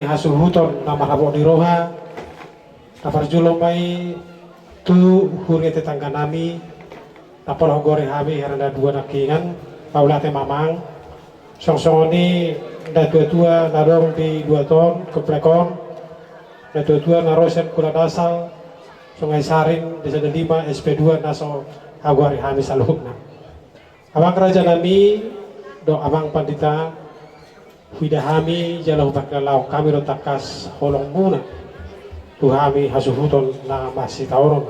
hasuhuton na malabo ni Roha naparjulo may tu huri tetangga nami napol gore hami harana dua nakingan paulate mamang songsongoni da tua narong di 2 ton keplekon da tua narosen kula dasal sungai sarin desa 5 SP2 naso hagwari hami saluhutna abang raja nami do abang pandita widahami jalau bakalaw kami rotakas holong muna tuhami hasuhuton na masih tauron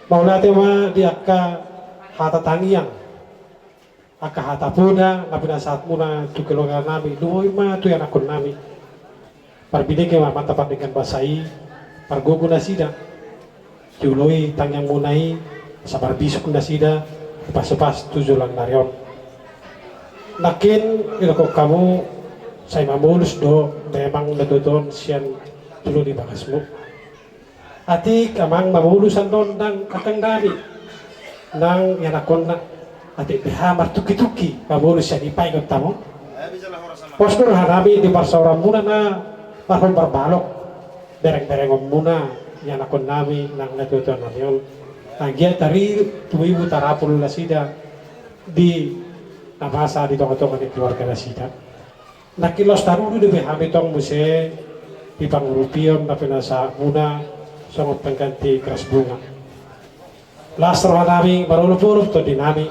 maulate ma diaka hata tangiang aka hata puna labina saat muna tu keluarga nami lumoy ma tu yang akun nami parbide ke ma mantapan dengan basai pargogo na sida juloi tangyang munai sabar bisuk na sida pas-pas tujulan narion nakin ilako kamu saya mamulus do memang nadodon siyan tulo di bakasmu ati kamang mamulusan don nang kakang dami nang yanakon na ati bihamar tuki-tuki mamulus siya di paigot tamo postur hanami di parsauran muna na parhong barbalok bereng-berengom muna yanakon nami nang nadodon narion nagya tari tuwibu tarapul lasida di nabasa di tong-tong ni keluarga nasida nakilos tarulu di hamitong muse di pangurupion na pinasa muna sa pengganti keras bunga lastro nami marulup-ulup to dinami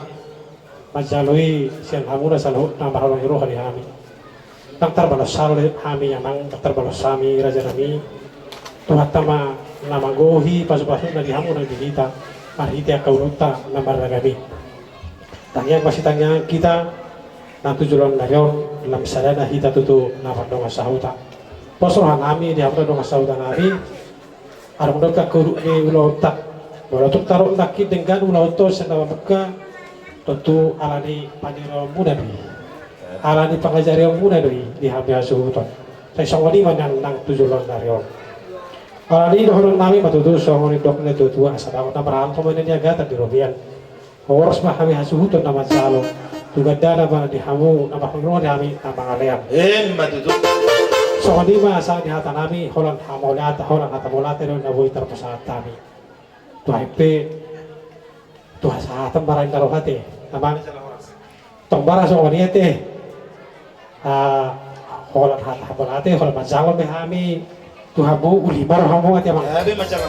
majalui siang hamuna salut na mahalong iroha di hami nang terbalas salut hami yamang terbalas sami raja nami tuhat tama namagohi pasu-pasu na di hamu na dihita marhiti akaunuta na maragami tangyang masih tangyang kita nanti jualan narion dalam sadana hita tutu nafar donga sahuta posrohan nami di hamda donga sahuta nami arang doka kuru ni ulauta walaupun taruh nakit dengan ulauto sendawa buka tentu alani paniro muda doi alani pengajari yang muda doi di hamda sahuta saya songoni manang nang tujulan narion alani dohorong nami matutu songoni dokne tutua asadawa namaraham pemainnya niaga di robian Horos mah kami hasuhuton nama salo juga dana mana di hamu nama pengrong di kami nama ngaleam matutu so di masa di hata nami holan hamolata holan hata molata do na voi terpesat kami tu hp tu hasatan barain karo hati nama tong bara so ni teh holan hata hamolata holan mazalo be kami tu hamu ulimar hamu ati mang abi masalah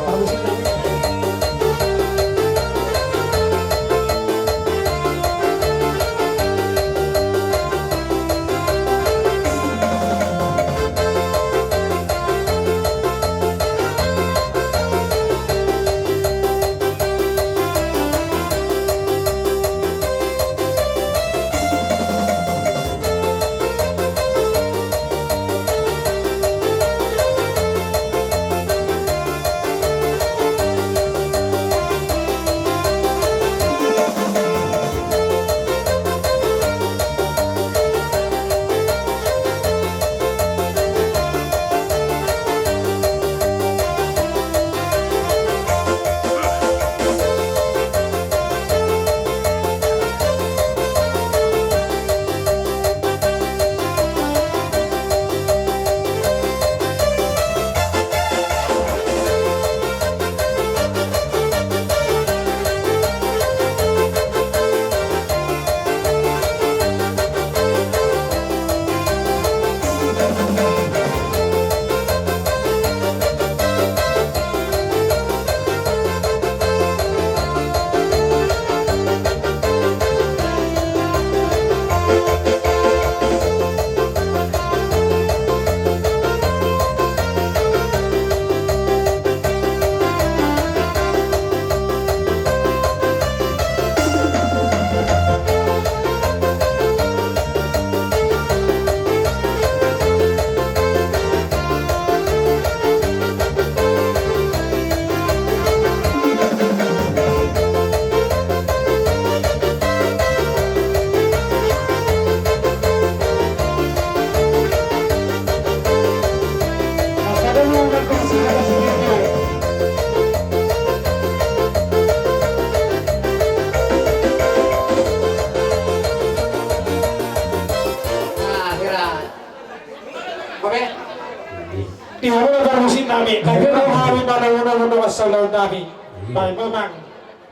Di mana musim nami, tapi kalau hari pada mana masalah nami, baik memang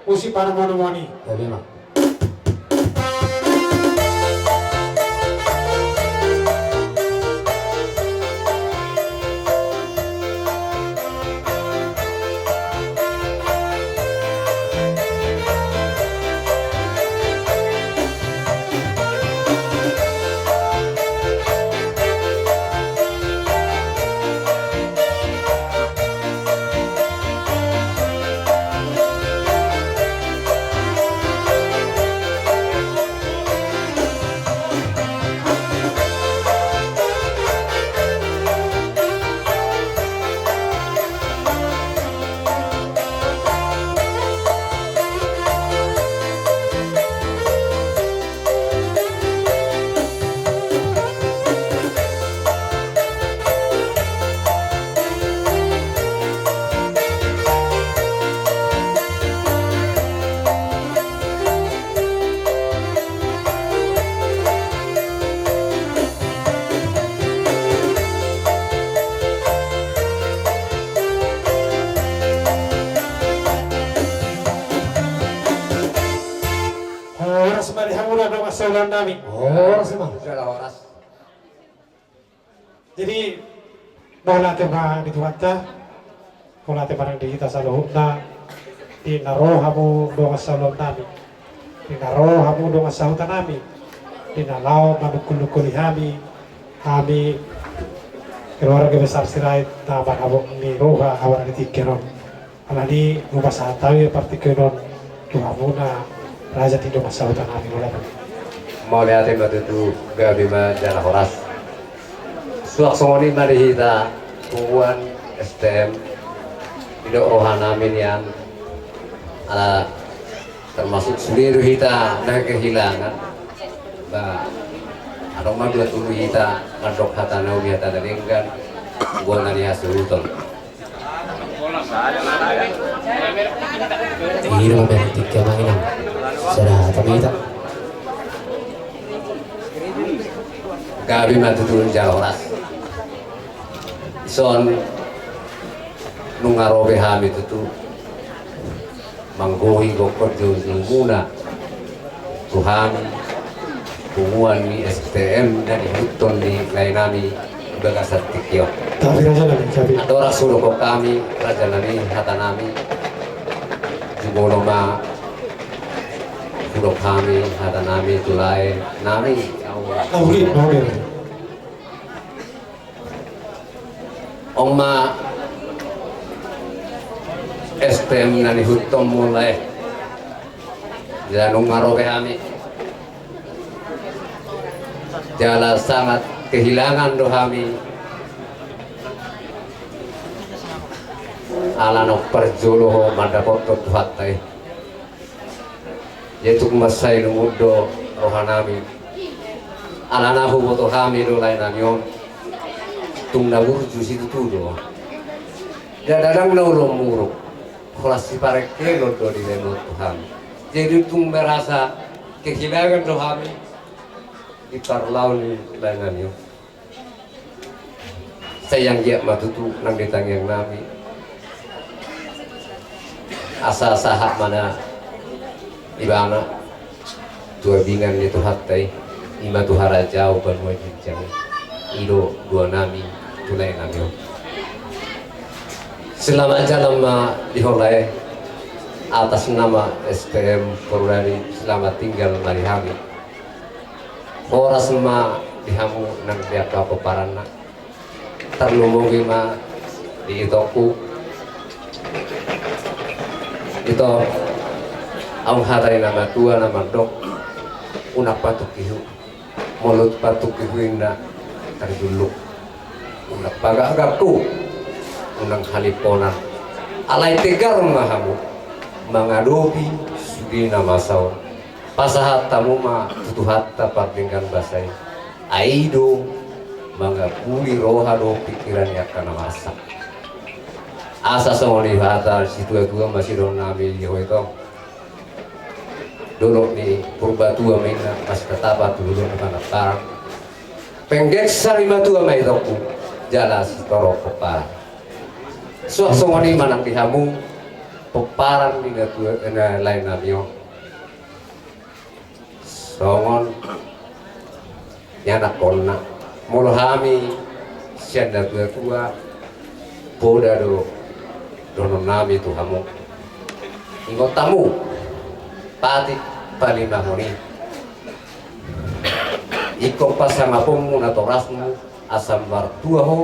musim pada mana. Memang. Horas bari hamura do masalah nami. Horas memang. Sudah horas. Jadi bola tema di tuata, bola tema barang di kita saluhutna, di naro hamu do masalah nami, di naro hamu do masalah nami, di nalau manukul-nukuli hami keluarga besar sirait tabar hamu ni roha awal di tikeron, alani rumah sahatawi partikeron tuhamuna raja tido masalah nami bola. Mau lihat itu gabi mah jalan horas. Suak songoni mari kita kubuan STM tidak rohana yang ala termasuk seluruh kita dan kehilangan bah ada mah dua tubuh kita ngadok hatana ubi hata dalenggan buang dari hasil utol Ini mau berarti kemana? Sudah tapi tak. gabi mah turun jalan horas son nungarobe hamid itu manggohi gokor muna Tuhan hubungan di STM dan huton di lainami bagasat tikyo Tapi raja nami, tapi ada orang suruh kok kami raja nami hata nami jumoloma suruh kami hata nami tulai nami nauli. Oma STM nani hutom mulai janung ngaroke kami jala sangat kehilangan dohami alano perjoloho madapoto tuhatai yaitu masai numudo rohanami alana huboto kami do lain namion tung nabur jusi itu do dadang na ulo muruk kelas si pareke lo do di leno Tuhan jadi tung merasa kehilangan dohami di parlaun dengan yo sayang dia matutu nang ditangyang nami asa sahak mana ibana dua bingan itu hatai ima tuhara jauh berwajib jang ido dua nami tulai nami selama jalan diholai atas nama STM Purwari selamat tinggal mari kami horas ma dihamu nang biak apa parana terlumugi ma di itoku itu ang hatay nama tua nama dok unak patuk ihu mulut patuk ihu na terduluk unak pagagaku unang haliponan alay tegar mahamu mengadopi sudi nama saw pasahat tamu ma tutuhat tapardingkan basay aido mangapuli roha do pikiran yakana masak asa songoni hata situ tua masih dong nabi yo itu dulu ni purba tua maina pas ketapa dulu na tarang penggek sarima tua mai toku jala setoro pepara. Suasana manang dihamu peparan di lain namio. Songon nyanak konna mulu hami sianda tua boda do dono nami tu hamu ingo tamu pati palima moni iko pasang apung atau rasmu asam bartua ho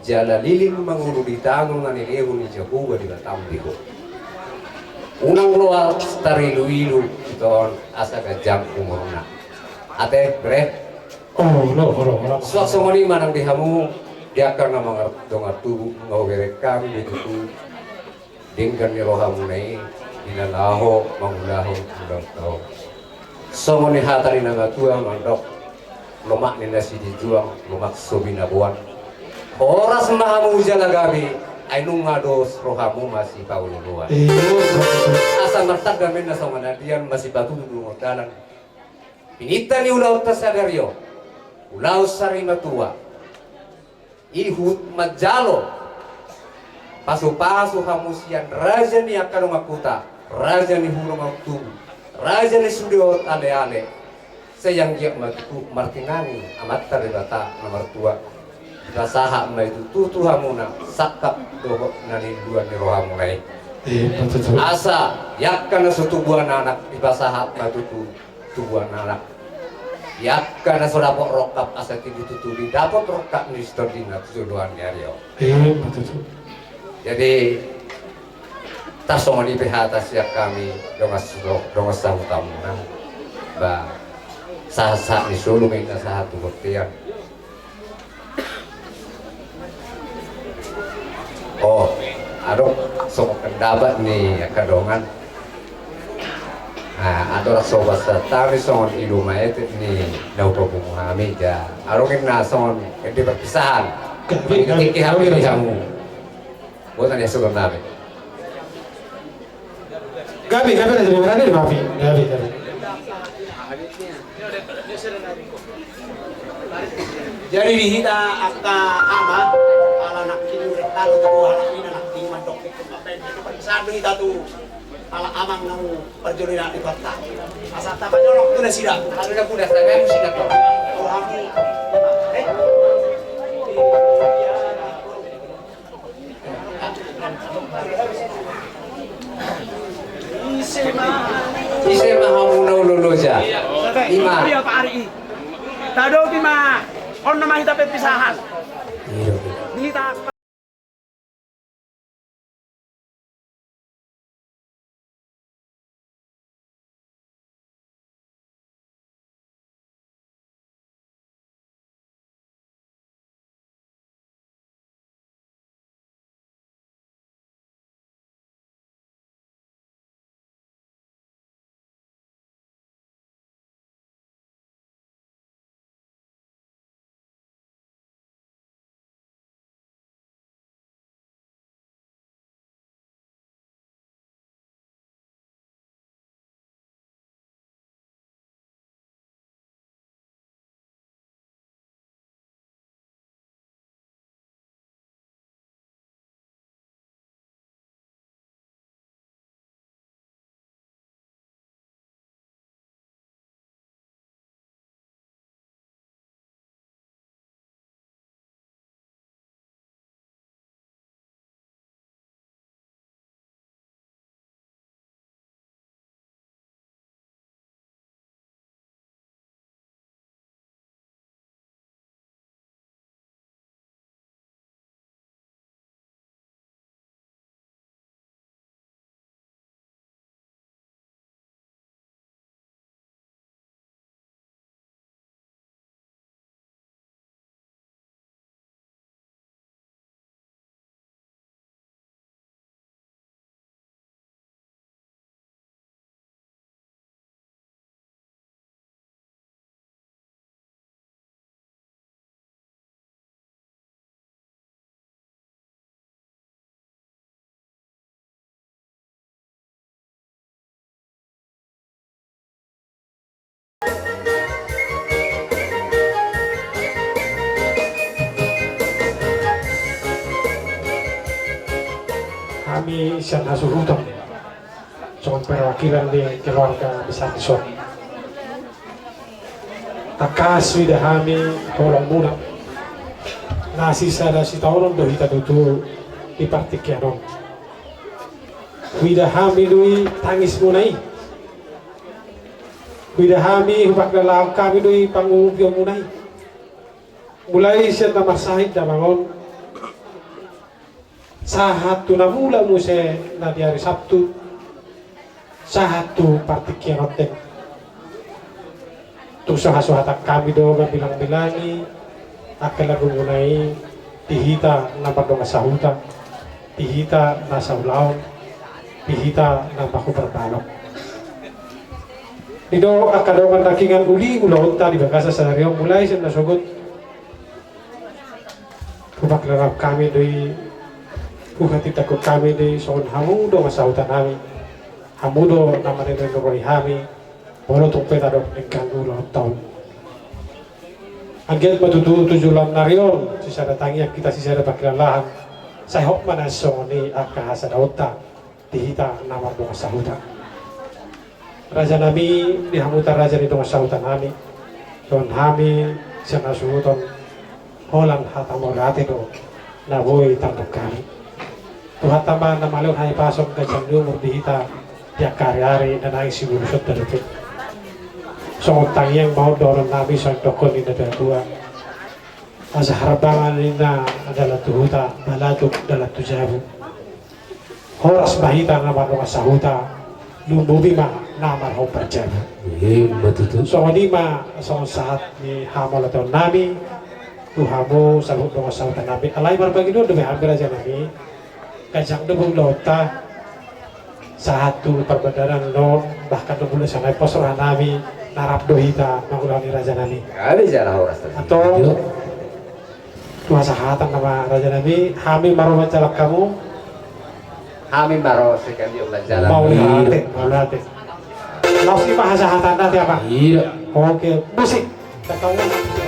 jala lilin mangulu di tangun ngani lewu ni jabuga di batam diho unang loa stari luilu ton asa jam umurna ate bre suasana ni manang dihamu dia karena mengerti tubuh ngau gerekam itu dengan rohamu nai inalaho mangulaho ulang tau somoni hatari naga tua mandok lemak ni nasi dijuang lemak sobina buan oras mahamu jalagabi ainu ngados rohamu masih kau luar asa martak gamen na somana dian masih batu dulu dalan pinita ni ulau tasadario ulau sarima tua ihut majalo pasu-pasu hamusian raja ni akan makuta raja ni hulu maktu raja ni sudiot ale-ale sayang dia matu martingani amat taribata nomor tua basaha ma itu tutu hamuna sakap doho nani dua ni rohamu nai asa yakkan setubuhan anak di basaha ma tutu tubuhan anak yakkan sodapok rokap asa tidu tutuli dapat rokap ni stordina tujuan nyario jadi tasong di PH siap kami dongas tamu tamu nah ba sah ni solo minta satu buktian oh aduh sok pendapat nih kadongan ada sobat setari songon ilmu itu nih dauto bumuhami ja arungin nason di perpisahan ketika hamil kamu bukan ya sebelum nabi Gabi ada dari mana nih Gabi jadi dihita akka ama ala nak kini retalo tu ala ina nak timan dok itu itu perpisahan kita tuh ala amang nang perjolinan di kota asal tapa nyolok tu dah sida kalau udah kuda saya mesti ngatur oh kami ise mahamu na ululuja ima dia Pak Ari tado bima on nama kita perpisahan dihita kami siya nasuhutan soal perwakilan di keluarga besar Son. Takas sudah kami tolong muna. Nasi sada si tahun do hita tutu di partikianon. Wida kami dui tangis munai. Wida kami hubak dalam kami dui pangugyo munai. Mulai siya na masahid na bangon. Sahat tu na mula mo siya na di hari Sabtu. Sahat tu partikianon din. Tusuhasuhatak kami do bilang-bilangi akan lagu munai tihita na padong sahuta tihita na saulaon tihita na baku berbalok dito akadongan rakingan uli ulahon ta di bagasa sa Rio mulai sa nasugot pupaklarap kami doy puhati takot kami doy soon hamudo masahutan namin hamudo na maninagawari kami wala itong petadok ng kangulo at taon. Hanggang matutujulan na riyon, si sana tangiyak kita si sana pakilalahan, sa ihok manasong ni akahasa daota, tihita namar doon sa huta. Raja nami, dihamutan raja nito nga sahutan nami, doon kami siya nasuhuton, holang hatamorate do, na boy tangkap kami. Tuhatama na malun hay pasok ka dyan lumur dihita, diyak kari-ari na nangis sinulusot na lupit. So tangyang mau dorong nabi sa dokon ni dua. Asa harapangan nina adalah tuhuta balatuk dalam tujabu. Horas bahita naman ng sahuta lumbubi ma naman ho perjabu. Betul. So di ma so saat ni hamal atau nabi tuhamo salut ng sahuta nabi. Alay berbagi do demi hampir aja nabi. Kajang debung lota saat tu perbedaan non bahkan debung sana posrohan nabi. Narap dohita mengulani Raja Nabi. Kali jalan horas tadi. Atau tuasa hatan nama Raja Nabi. Kami baru mencalak kamu. Kami baru sekali jalan. Mau lihat. Langsung bahasa hatan nanti apa? Iya. Oke, musik. Ketahuan.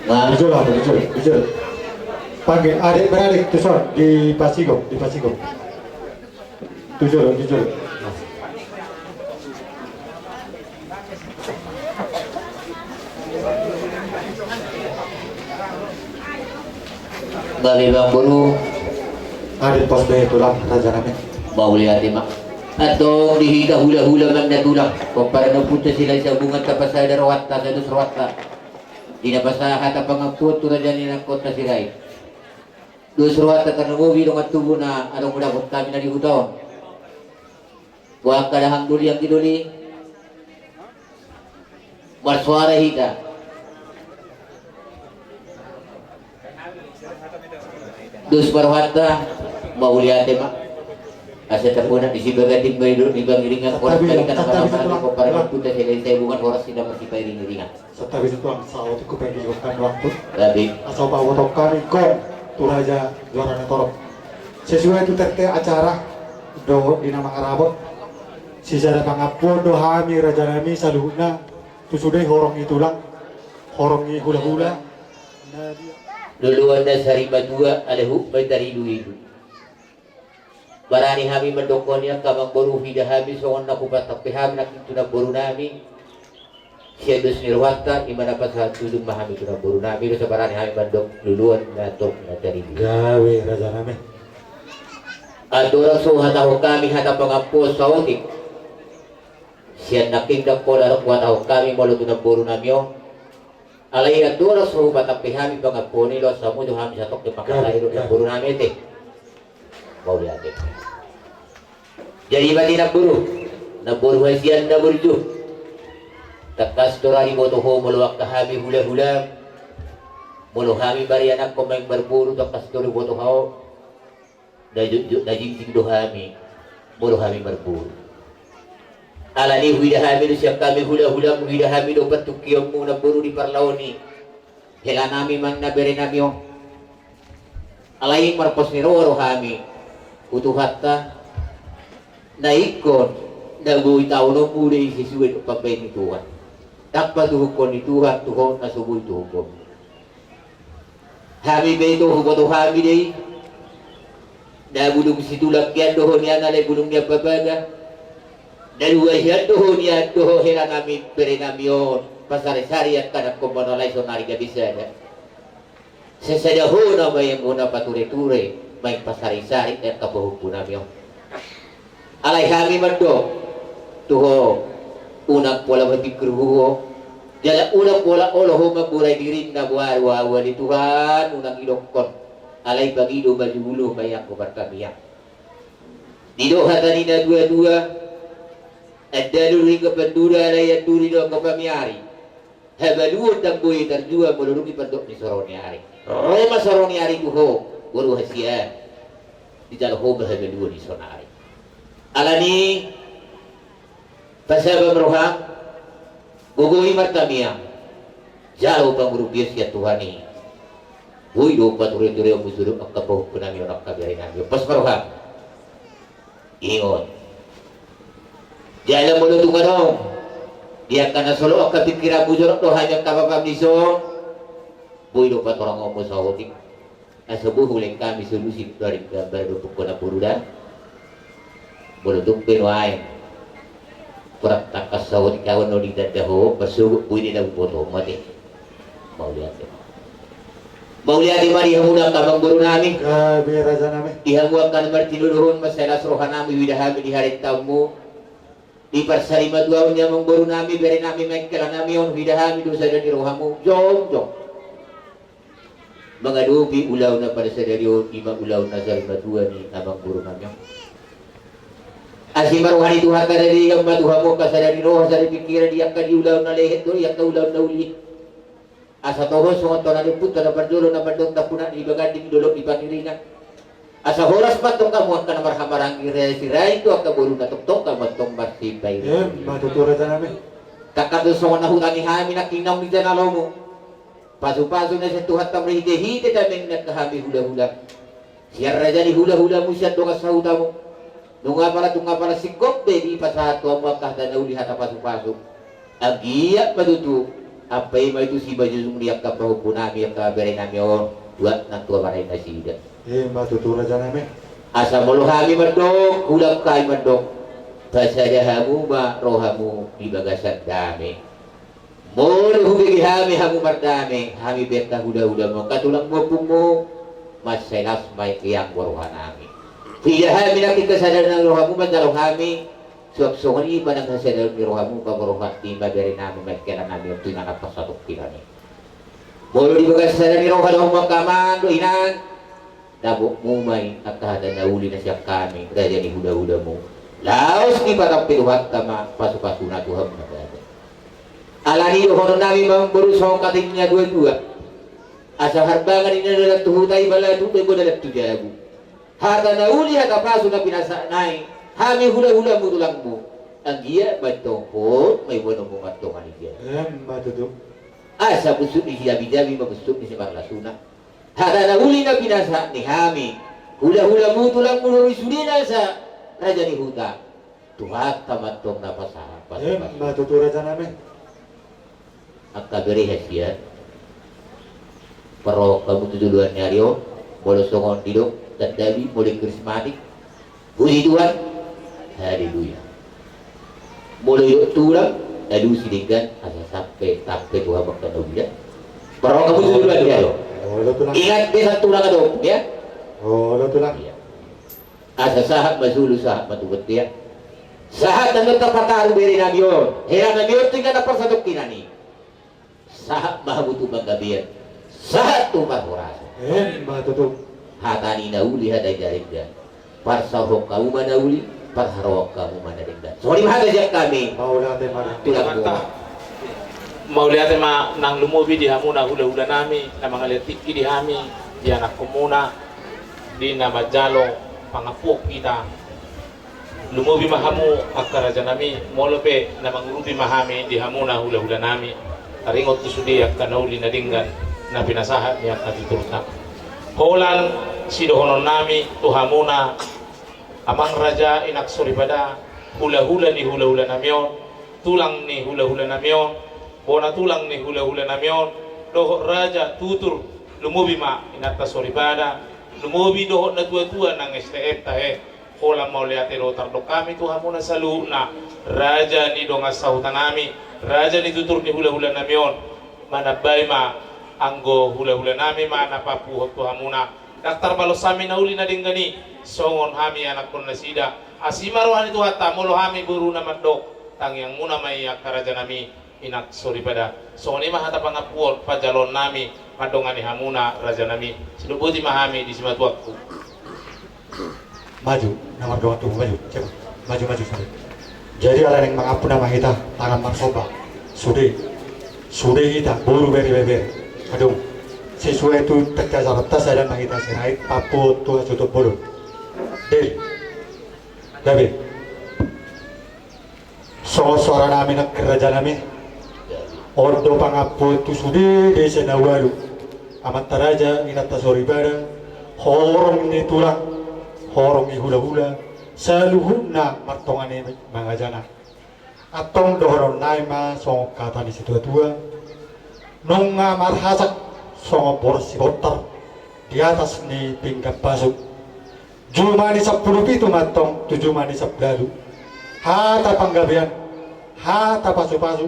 Nah, Jujur lah, jujur. Panggil adik beradik tuh Son di Pasigo. Jujur. Bali bang buru Adik pos B tulang Raja Nami. mau lihat mak. Atau dihida hula-hula man na tulang. Kumpara na punta sila sa bunga tapasay na rawata na dusrawata. Dinabasa hata pangapot turajan nilang kota siray. Dusrawata karena mobil ng tubo na anong mulakot kami na dihutaon. Huwag kadahang duli ang kiduli. Marsuara hita. Dus parwata mauliate mak. Asa tapuna di sibagating bayi di bang iringan oras kali kana kana ko para punta sila sa bungan oras sila masih pa iringan. Sa tabi sa tulang sa auto ko pengen iwakan waktu. Labi Asal bawa tokan ikon tuh Raja juara torok. Sesuai itu tete acara do di nama Arabot. Sisa pangapun do hami Raja Nami saluhna tu sudah horong itulang horongi hula-hula. Nah dia duluan na sari badua alahu may taridu itu. Barani hami mendokonya kamang boru hida hami songon nakupat tapi hami nakitu na boru nami. Siya dos nirwata imana pas hatudung mahami tu na boru nami do sa barani hami mendok duluan na tok na taridu. gawe Raja Nami. Adora so hataho kami hata pangapo sa utik. Siya nakingdak ko larok wataho kami molo tu na boru nami yo. Alay adora so batang pihami pangapo nilo sa mundo hami sa tok de pakasay do na boru nami ite. Mau lihat deh. Jadi bati naburu hasian naburu tu. Takas torari boto ho meluak kahami hula-hula. Mulu hami bari anak komeng berburu takas tori boto ho. Dajing sing do hami. Mulu hami berburu. Alani huida hami do siap kami hula-hula huida hami do patukiyong mo naburu di parlaoni. Hela nami man nabere nami yo. Alay marpos ni roro hami. Utuhatta naikon nabuhi tao no muli sisuwin upapay ni Tuhan. Takpa tuhukon ni Tuhan tuhon na subuhi tuhukon. Hami ba ito hukoto hami day? Nabulong situlak yan dohon yan alay bulong niya babaga. Naluwa yan dohon yan dohon hila namin pere namiyon. Pasari-sari at kanak kumonalay sonari gabisada. Sesadaho na may muna pature-ture. May pasari-sari at kabuhog po namin yung alay kami man do tuho unang pola mapikruho jala unang pola oloho maburay dirin na buwa ni Tuhan unang ilokon alay bagido majulo mayang kubar kami yang dido hatani na dua-dua at daluring kapandura alay at duri do kapamiyari habaluot ang buhay tarjua malulungi pandok ni Soroni Ari Roma Soroni Ari tuho Guru hasia di dalam hubah kedua di sonari. Alani pasaba merohang gugui martamia jauh panguru bias ya Tuhani. Hui do pature-ture musuru akapoh kunami onak kabiarin nami. Pas merohang ingon. Jalan mulu tunganong dia kana solo akapikira bujur do hanya kapapam niso. Hui do patorang ngomong sahotik. Asabuh huling kami solusi dari gambar untuk kona buruda bolodong penuain kurak takas sawot ikawan no didadaho pasugok buwi nila boto mati mau lihat mari hamuna kamang buru nami Gawe Raja Nami. ihamuang kan martinulurun masalah rohan nami widahami di hari tamu di parsari maduaw niya mong buru nami beri nami mengkelan nami on widahami dosa dan rohamu jom mengadupi ulaw na pada sadario ima ulaw na sa dua ni amang guru namyo asimar wahani Tuhan kadari yang matuha mo kasadari roh sa pikiran diyak ka di ulaw na lehet do yak ka ulaw na uli asa toho sungot to na puta na pandulo na pandong tapuna ni bagandi dulok di paniringan asa horas patong kamuat ka na marhamarang siray to ka guru na tuktok ka matong masipay Matutu Raja Nami. kakado sungot na hutangi hami na kinaw ni janalaw mo pasu-pasu na sa Tuhan tamri hide daming nakahami hula-hula. Siya raja ni hula-hula mo siya doon sa huta mo. Tunga pala sikop de di pasato ang mga kahda na uli hata pasu-pasu. Agiyak madutu apa yung itu si baju sumriak ka pahupunami ang kabere nami o buat na tua maray na sida. Matutu Raja Nami. Asa muluhami mandok, kulang kay mandok. Pasadahamu ma rohamu ibagasan dami. Mulu hubigi hami hamu mardami, hami beta huda-huda mo katulang mo pumo mas selas may kiyang waruhanami. Tidak hami nakikasadaran ng rohamu mandarohami. Suwag-suwan iba ng hasadar ni rohamu pamaruhat timba dari nami may kaya nami yung tunanak pasatok kirani. Mulu ibagasan ni rohamu makamando inan. Dabok mo may nakahada na uli na siya kami, kaya ni huda-huda mo. Laos ni patang piluhat kama pasu-pasu na Tuhan na dada. Alani hono nami mamboru sa kating niya dua-dua. Asa harbangan ini dalam tuhutay bala tutoy ko dalam tujabu. Hata na uli hata pasu na pinasanay. Hami hula-hula mo tulang mo. Ang iya batongkot may wano mo matongan niya. Matutu. Asa busuk ni hiyabi-jabi mabusuk ni si Marlasuna. Hata na uli na pinasa ni Hami. Hula-hula mo tulang mo sulina sa Raja ni Huta. Tuhat tamatong napasahan. Matutu Raja Nami. Ang kaberihas yan. Pero kamu tutuluan niya rin. Bolos songon dilo. Tandali. Mulai krismatik. Puji Tuhan. Haleluya. Mulai yuk tulang. Lalu silinggan. Asa sampai Tuhan magkanawilan. Pero kamu tutuluan niya rin. Ingat besar tulang adong. Ya. Lo tulang. Asa sahat masulu sahat matugot dia. Sahat na nagtapataru beri namiyon. Hera namiyon tinggal na pasadok kinani. Sahat mahabutu banggabiyan. Sahat tumar horaso. Matutu. Hatani na uli haday jaringgan. Parsahok kamu mana uli. Parharok kamu mana ringgan. Sorry mahagajak kami. Maulate Mara. Tulang mo. Mauliate ma nang lumubi di hamuna hula-hula nami na mga letiki di hami di anak komuna di na majalo pangapuk kita lumubi mahamu akaraja nami molope na mangrubi mahami di hamuna hula-hula nami taringot tusudi ak kanauli na dinggan na pinasahat niya at titurta holan sidohonon nami tuhamuna amang raja inaksuri pada hula-hula ni hula-hula namyon tulang ni hula-hula namyon bona tulang ni hula-hula namyon doho raja tutur lumubi ma inata soribada lumubi doho na tua-tua ng STF tahe holang mauliate rotar do kami tuhamuna sa luna raja ni donga sahutanami raja ni tutur ni hula-hula namyon manabay ma anggo hula-hula nami ma napapuhot tuhamuna daktar balos sami na uli na dinggani songon hami anak kon nasida asimarohan itu hatta molo hami buru na mandok tangyang muna may karaja nami inak sorry pada songon ima hata pangapuol pajalon nami madongani hamuna raja nami sinubuti mahami di simat waktu Maju, nomor 2 tuh maju, coba maju sampai. Jadi ala yang mengapu nama kita tangan marsoba, sudah kita buru beri. Aduh, sesuai itu tegas atas ada yang kita serai papu tuh tutup bulu. Del, David, suara nami nak kerja nami, ordo pangapu itu sudah di sana waru. Amat taraja inata soribada, horong ni tulang. Horong hula-hula saluhuna martongane mga jana atong dohoron naima song kata ni situa-tua nung marhasak song borsi botar di atas ni tingkat pasuk jumani 10 pitu matong 7 mani 10 hata panggabian hata pasu-pasu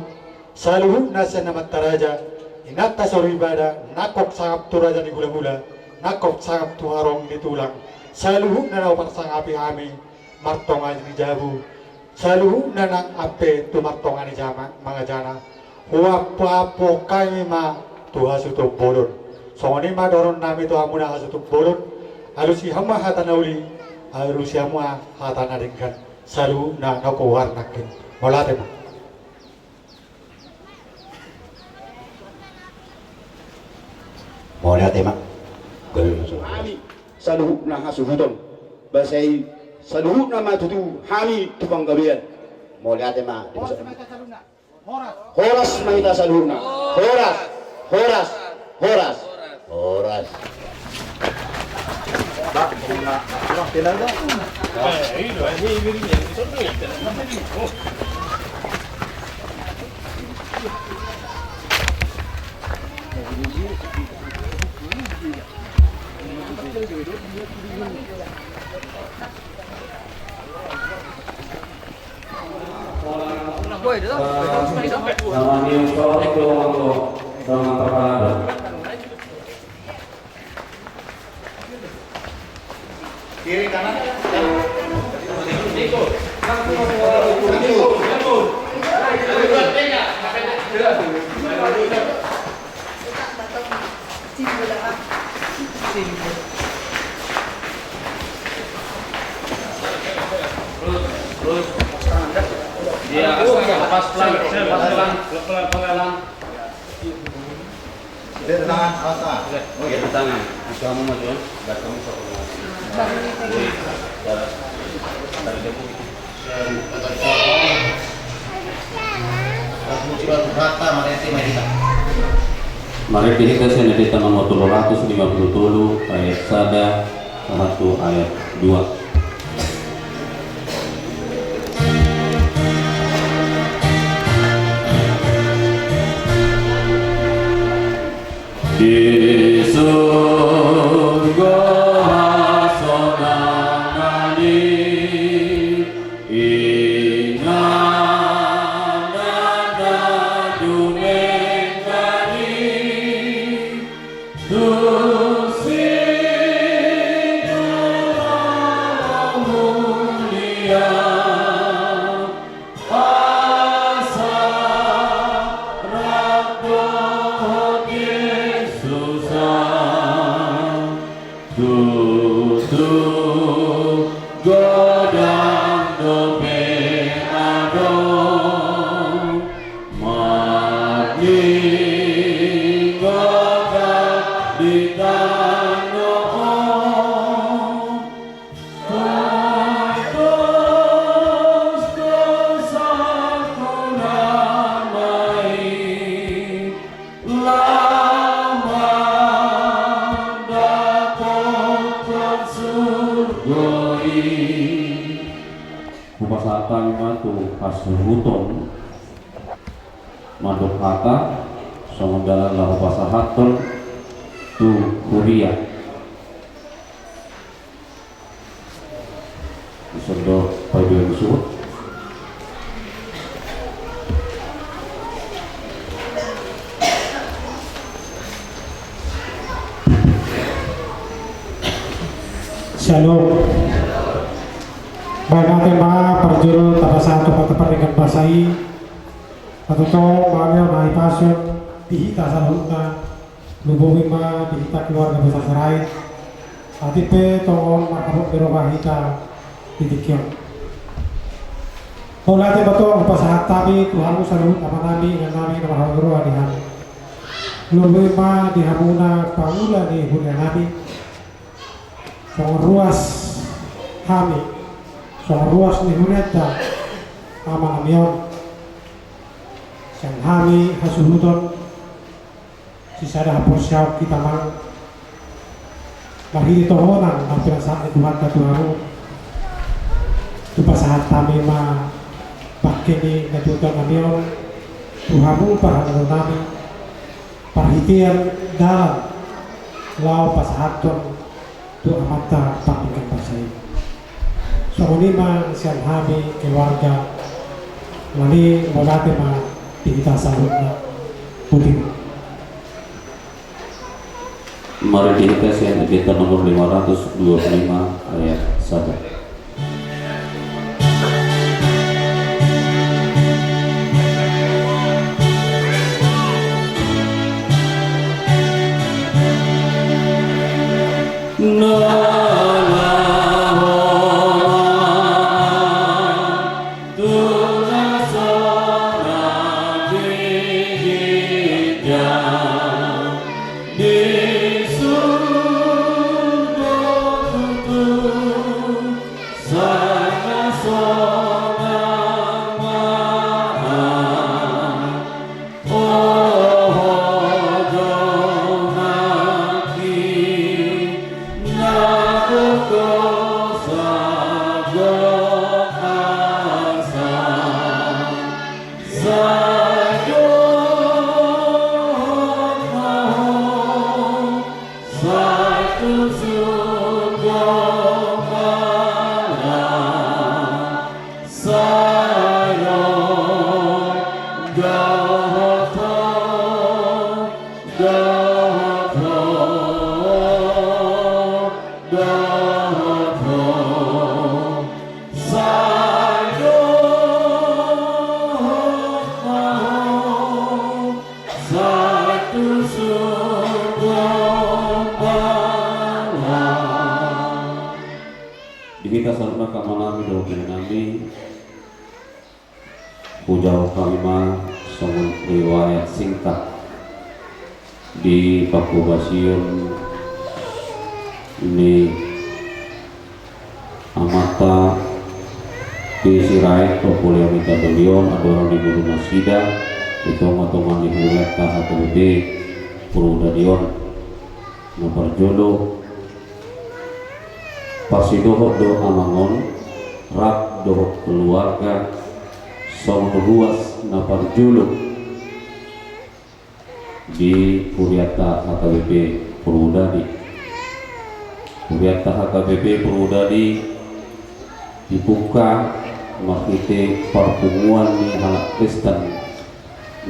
saluhuna sa namat taraja inata soribada nakok sangap turaja ni hula-hula nakok sangap tuharong ni tulang saluhuk na naupang sang api hami martongan ni jabu saluhuk na nang ape tumartongan ni jama mga jana huwapapo kami ma tuha sutuk bolon so ni ma doron nami tuha muna sutuk bolon harus hama hata nauli harus hama hata naringkan saluhuk na nakuhar nakin molate ma molate ma saluhuk na hasuhuton basay saluhuk na matutu hami tupang gabian moliate ma horas mahita saluhuk na horas ba na tinaga Soalnya keluar lo dengan terkadang. Kiri kanan. Iya, lepas pelan. Dia tangan, awas. Oh iya, tangan. Kamu maju. Enggak kamu Mari kita senedita nomor 250 ayat 1 ayat 2. Di surga sonangani inanana dumengkani dusinara mulia asa rabot Yesusan tutup godang dobe adon magni godang di tanah Tutus kesakuramai lama dapat surgoi upasatan matu kasuhuton madok kata samudara la upasahaton tu kuria isondo payung suhut Shalom. Baik tema perjuru pada satu kata dengan basai atau to bangyo naik passion dihita saluna lubungi ma dihita keluarga besar serai atipe tong makabuk berubah hita ditikion Paulate bato upasahat tabi Tuhanmu salut apa nami dengan nami nama guru adihan lubungi ma dihamuna pangula di hujan nabi ruas kami ruas ni huneta ama namion yang kami hasuluton sisa dah hapus kita mang bahiri tohonan ang pinasaan ni Tuhan katuharu tupasahat kami ma bakini natutan namion Tuhanmu pahangan nami parhitian dalam lau pasahaton tu amata papikan pasai. Soalnya siang kami keluarga, lani bolate ma kita salutna putih. Mari kita senedita nomor 525 ayat 1. Go Dikita sarana kamalami dokin nami Pujau kalima songon riwayat singkat di Pakubasiun ini amata di sirai populerita beliau adorang di Guru Nasida itu matoman di Huleta atau di Purudadion Naparjolo Pasidoho do amangon rak do keluarga song ruas naparjulu di Puriata HKBP Purwodadi. Puriata HKBP Purwodadi dibuka makite pertemuan ni halak Kristen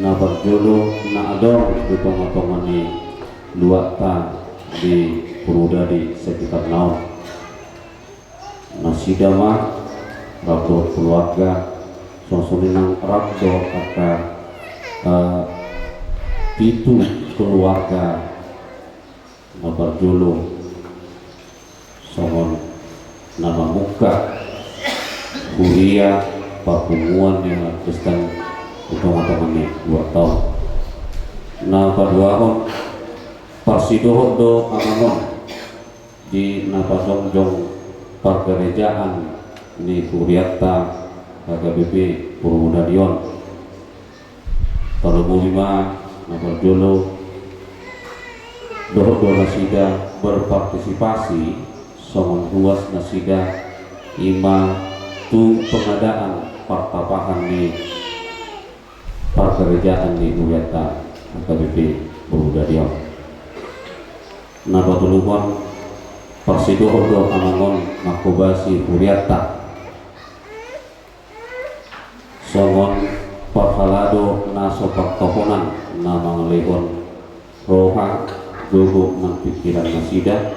naparjulu na ador di tonga-tonga ni luata di Purwodadi sekitar naon. Nasidama rabdo keluarga sosoninang rabdo kata itu keluarga nabarjolo songon nama muka kuria papumuan yang Kristen utama-utama ni 2 tahun na paduahon parsidohon do amanon di napadongjong pergerejaan ni Puriata HKBP Purwodadion Parumulima Nabarjolo Doho Nasida berpartisipasi songon ruas Nasida ima tu pengadaan pertapahan ni pergerejaan ni Puriata HKBP Purwodadion Nabatuluan Parsidoho do amangon makobasi Puriata songon parhalado naso paktohonan nama ngelehon roha gogo nang pikiran Nasida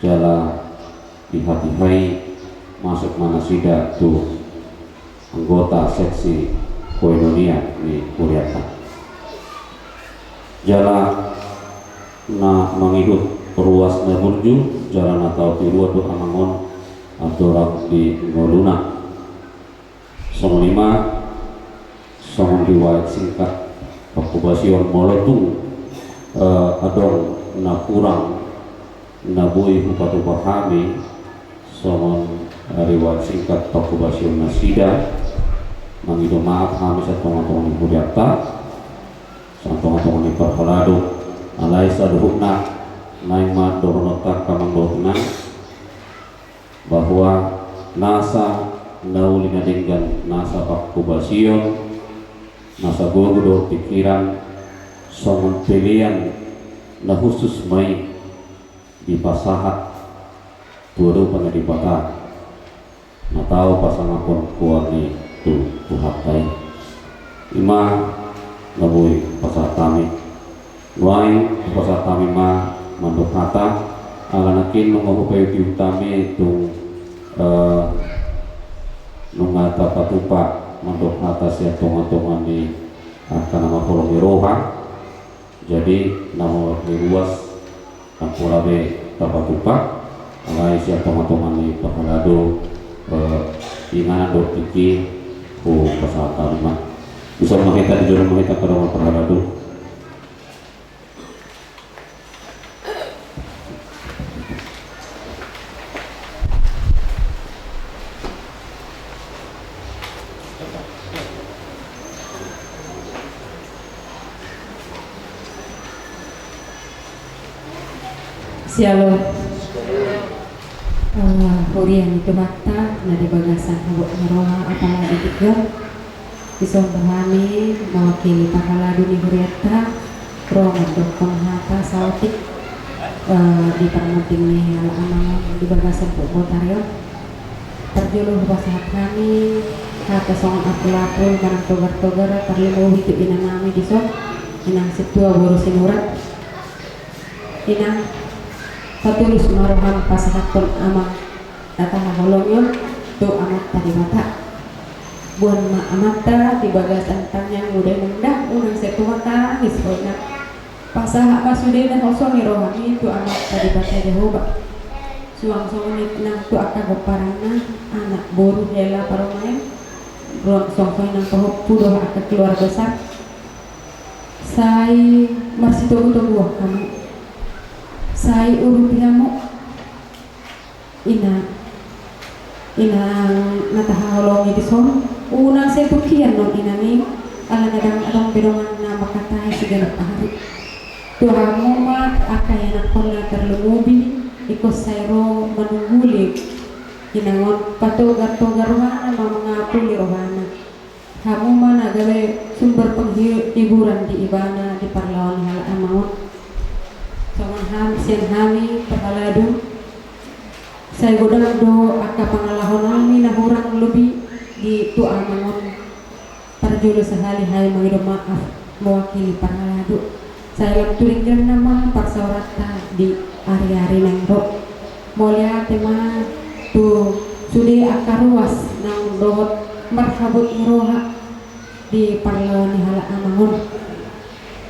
jala dihati-hai masuk manasida tu anggota seksi Koinonia di Puriata jala na mangikut ruas Naburju jalan atau tirua do amangon adorak di Ngoluna songon 5 songon riwayat singkat Pakubasion molotung adong na kurang na bui hupatu pahami songon riwayat singkat Pakubasion Nasida mangido maaf kami sa tonga-tonga ni Puriata sa tonga-tonga ni Parhalado alay sa duhukna naima doronotak kamangdotunan bahwa nasa naulinadinggan nasa Pakubasion nasa gogodo pikiran songon pilihan na khusus may di pasahat tuwado panadipata na tao pasangapon kuwag ni tu tuhatay ima nabuy pasahat kami nuay pasahat kami ma mandok hata alanakin mengupayo tiutami itong nungata patupa mandok hata siya tonga-tonga ni kanama kolong roha jadi nama luas ang pulabe tapatupa alay siya tonga-tonga ni Pahalado inganan do tiki ko pasata lima bisa makita di jurang makita kada mga Pahalado. Sialo hurian itu mata dari bagasan habuk meroha apalagi tiga isong bahami mewakili Pahalado ni Huriata roman dokong hata sautik di permenting ni amangan di bagasan Botario terjuluh pasahat kami hata songon aku lapul barang togar-togar terlimu hidup inanami disok inang setua buru sinurat inang patulus maroham pasahaton amang datang holongyo tu amat tadi mata buan ma amata di bagasan tanyang muda mendah unang setua ta isona pasah masude na hosong rohani tu amat tadi mata Jehovah suang songonit nang tu aka goparana anak boru hela paromain ruang songsoy nang pahop pudoh aka keluar besar sai masih tunggu kamu sai urupiamu ina natahalongi di son unang saya tukian non inani ala nadang bedongan nama kata segala hari tuhamu ma akay anak kola terlumubi ikut sayro menungguli inangon patogar rohana mamangapuli rohana kamu mana gawe sumber penghiburan di ibana di parlawan hal amaun songon ham sian hami perhaladu saya godang do aka pangalahon nami nahurang lebih di tu amaun parjulu sehali hai mengirim maaf mewakili perhaladu saya turingkan nama parsaurata di hari-hari nangro mulia tema tu sudi aka ruas nang dohot marhabut iroha di parlawan hala amaun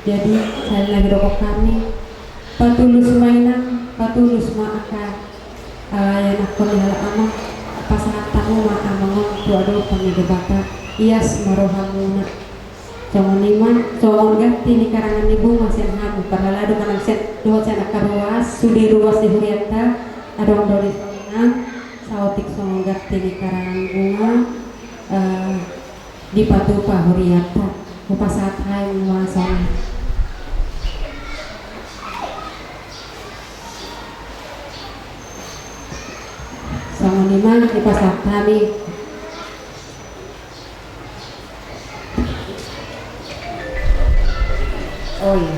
jadi saya lagi rokok kami patulus mainang patulus maaka yang aku hala amang pasangan tamu ma amangon tu ado pangidebata ias marohamuna songon iman songon ganti ni karangan ibu masen hamu parhaladu manang set dohot sana karuas sudi ruas di huriata adong dori sonang saotik songon ganti ni karangan bunga di patupa huriata upasat hai muasana songon iman di pasat kami oh iya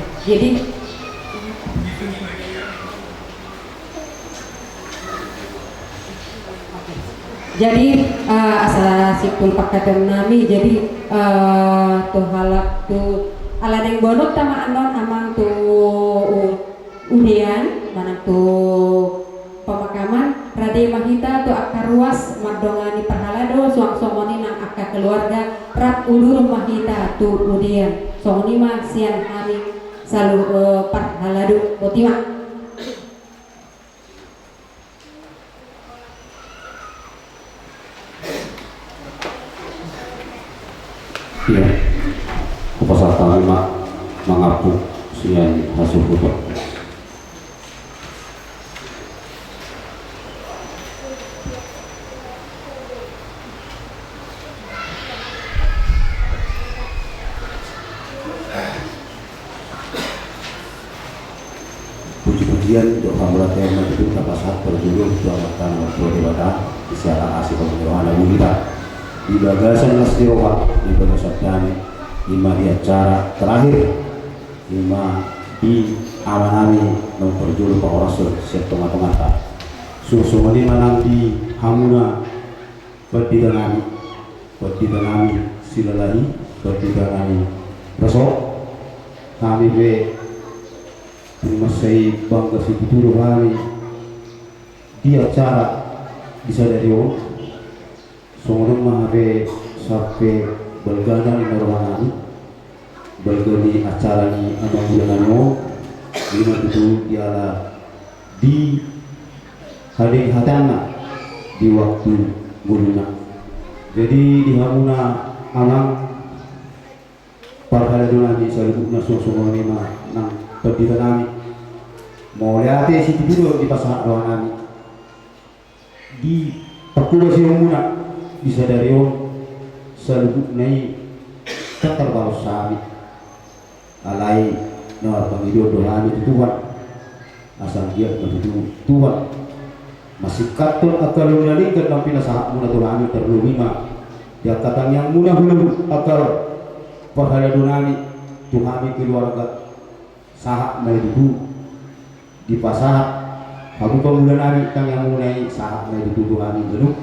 jadi asal sipul pakatan nami jadi tuh halak tuh ala neng bonok tama anon amang tuh unian mana tuh pemakaman Rade Mahita tu akar ruas madongani perhalado suang somoni nang akar keluarga Rat Ulur Mahita tu udian somoni mah siang hari selalu perhalado botima ya upasarta mak mengaku sian hasil foto puji-pujian untuk kamulat yang itu kapasat berjulur selamatkan waktu dewata disiaran asih pemerintahan abu kita di bagasan nasdiroha di bagasan kami lima di acara terakhir lima di amanami memperjulur pak rasul siap tengah-tengah susu lima nanti hamuna berdidanami silalahi berdidanami rasul kami be terima saya bangga situru kami di acara bisa dari Songon mahabe sampai bergana di normal bergani acara ni abang bulanano lima itu ialah di hari hatana di waktu guruna jadi di hamuna alam parhaladuna di salibukna songon lima nang perdita nami mau lihat situ dulu di pasar doa nami di perkuda si hamuna bisa dari selubuk nai keterbau sami alai nor pemilu doa itu Tuhan asal dia begitu Tuhan masih katul akal lunali ke dalam pila sahak muna Tuhan terlumima dia kata yang munah hulu akal perhaya dunani Tuhan keluarga sahak nai itu di pasar aku pemuda nari kang yang munai sahak nai itu Tuhan itu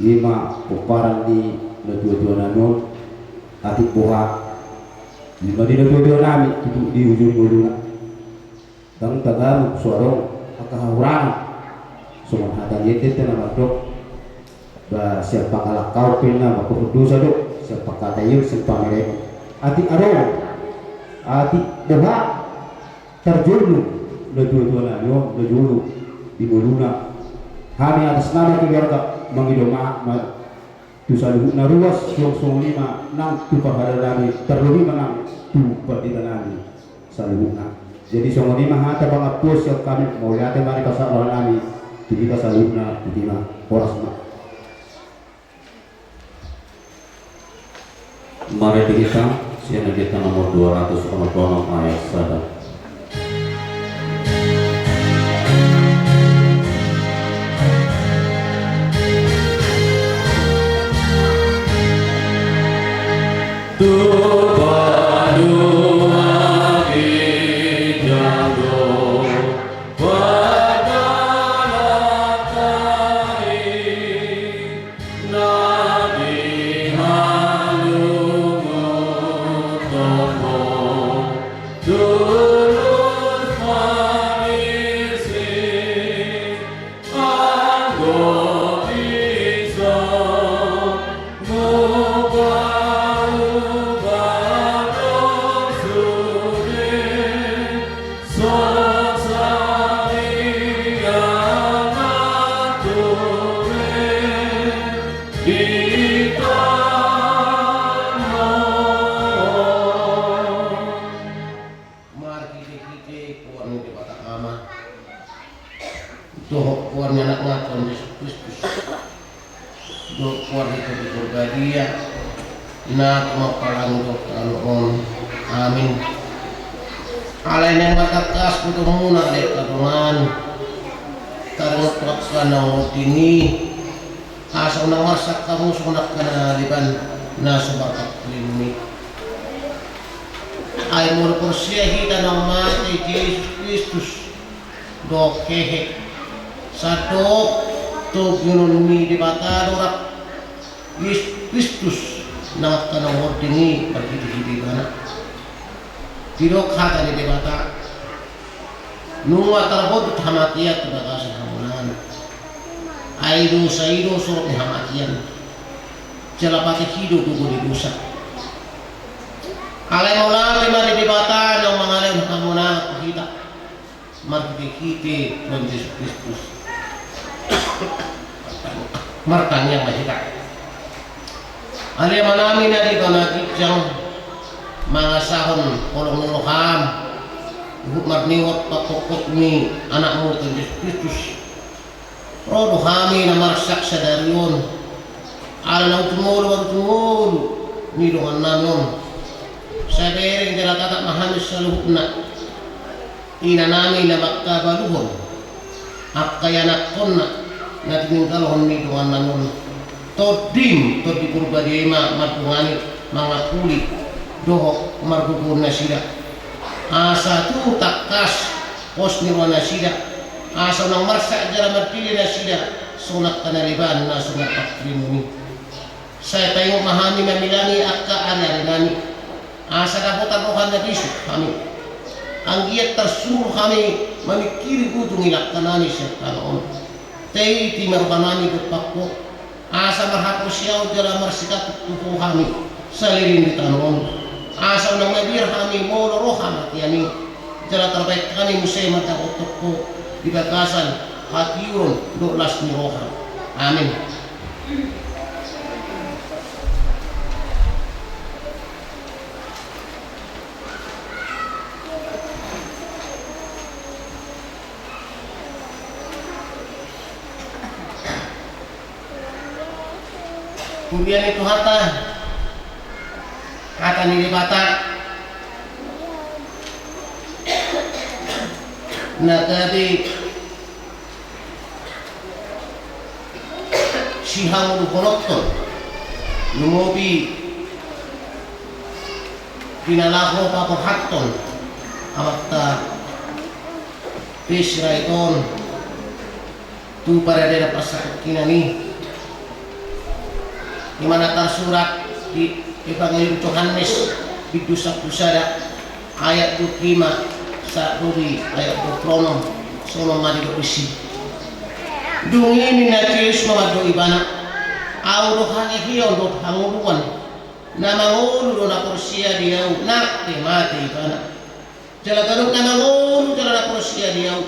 lima uparan di dua-dua nanon atik boha Di Madinah dua nami duduk di ujung gunung. Dan tagaruk suarong akahurang. Suman hatan yete nama dok. Ba siapa kalak kau pina baku berdosa dok. Siapa kata yuk siapa mereka. Ati arong, ati deha terjunu. Dua nami terjunu di gunung. Kami atas nama keluarga mengidoma dosa luhuna ruas yang lima nang tukar hada nami terlebih menang tukar di nami saluhuna. Jadi songo lima hata banget pos yang kami mau lihat mereka saluhuna nami di kita saluhuna di mana oras mak. Mari kita siapa kita nomor 200 ayat sadar. Amin. Alainin matakas puto muna dek katungan. Karena paksa nang tini asa nang masak kamu sunak kana liban na subakak limi. Ay mul kursiya kita nang mati Yesus Kristus dok hehe sadok to ginun mi di bata dorak Yesus Kristus na kanang tini berhidi-hidi kana. Tidak kata di debata, nunggu terbodut hamatiat kebaga sehamunan, aido saido suruh hamatian, celapati hidup tubuh di dosa. Alai maula lima di debata yang mengalih hamunan kita, marti kita Tuhan Yesus Kristus, markan yang masih tak. Alai manami nadi kana kijang. Mga sahon kolong nuluham hukut marniwat pakokot ni anakmu Tuhan Yesus Kristus rodo kami na marsak sa dariyon ala na tumulu ni doon namin sa bering dala tatak mahamis sa luhut na ina namin na magkabaluhon at kaya nakon na tiningkalhon ni doon namin todim di purbadima matungani mga kulit dohok marguguna sila asa tu takas pos nirwana sila asa nang marsa jara marpili na sila sunat kanaliban na sunat pakrimuni saya tayo mahami mamilani akka ari nani asa daputan rohan na bisu kami ang giat tersuruh kami mamikiri gudung ilak kanani siya kalaon tayo iti marukanani berpakko asa marhapos siyaw jara marsikat tupo kami sa lirin di tanon asa nang nabir kami mo roh mati ani jala terbaik kami musay mata otok di bagasan hatiun do las ni roha amin. Kemudian itu kata nili bata nagabi sihamul konokton lumobi pinalako paporhakton amakta pisraiton tu para daerah pasar kinani di mana tersurat di Evangelium Yohanes bidusak-dusada ayat 25 sa duri ayat 26 sono mari berisi dungini na Diyos mamado ibana auro hangi hiyo do hanguluan na mangulu na porsiya diyaw na mati ibana jala garuk na mangulu jala na porsiya diyaw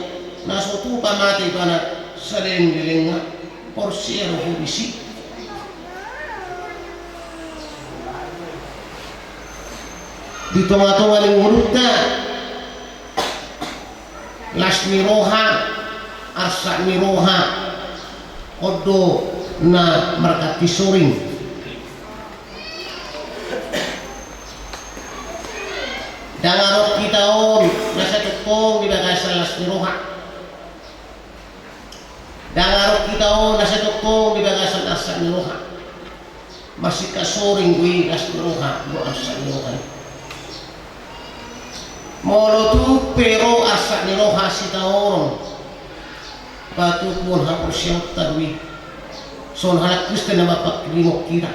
na sotu pa mati ibana salen nilinga porsiya ro hubisi di tengah-tengah ng urutna las miroha arsa miroha odo na markati soring dangarok kita on nasa tukong di bagasan las miroha dangarok kita on nasa tukong di bagasan arsa miroha masih kasoring gue las miroha do arsa miroha molotu pero asa ni roha sita orang batu pun hapus siang tadwi son halak Kristen na mapaklimok kira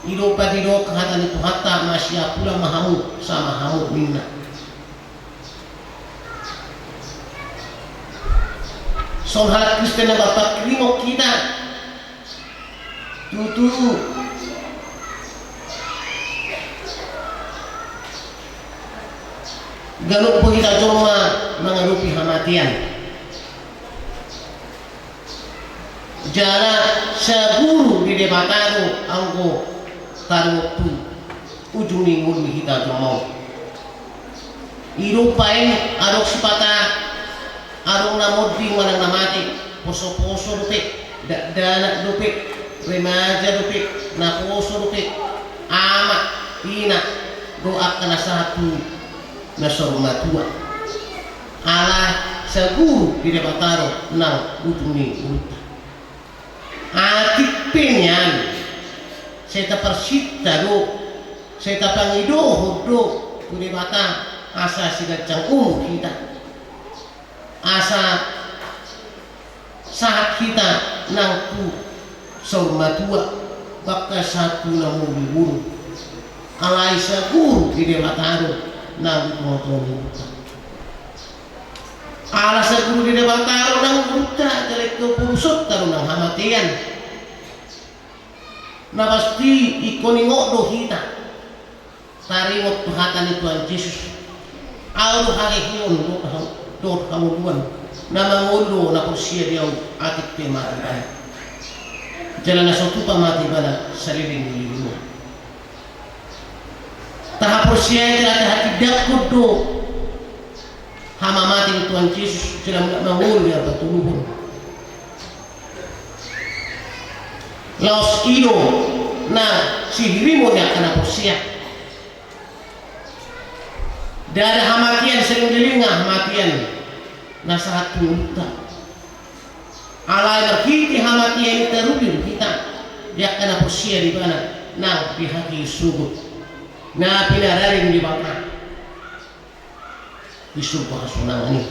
ido padido kahatan itu hatta masya pula mahamu sama hamu minna son halak Kristen na mapaklimok kita tutu ganun po kita cuma mengerupi hamatian jala seguru di debatado angko taruh tu ujung minggu kita cuma irupain arok sipata arok namoding manang namati poso-poso rupik dana rupik remaja rupik na poso rupik amat tina doa kena satu nasorma tua ala seguru di debataro nang utuni uta atik penyan seta persita do seta pangido hodo di debata asa sigacang kita asa saat kita nang tu sorma tua baka satu namu buru alai seguru di debataro nang motor ala sa guru di depan taro nang buta dalek ke pusot taro nang hamatian na pasti ikoningo do hita taringot tuhatan Tuhan Yesus alu hari hiyon do hamuduan na mangulo na kursiya diyaw atik pe mati bana jalan na sotu pa mati bana saliling nilimo tahap kursiya ita hati dakod do hama mati Tuhan Yesus sila mangulo ya patulubon laos ino na sihirimo niya kana kursiya dari hamatian sering dilinga hamatian nasa hatuta alay berkiti hamatian terubir kita dia kana kursiya di mana na pihaki sugut na pinararing di bawah isupa sunang ani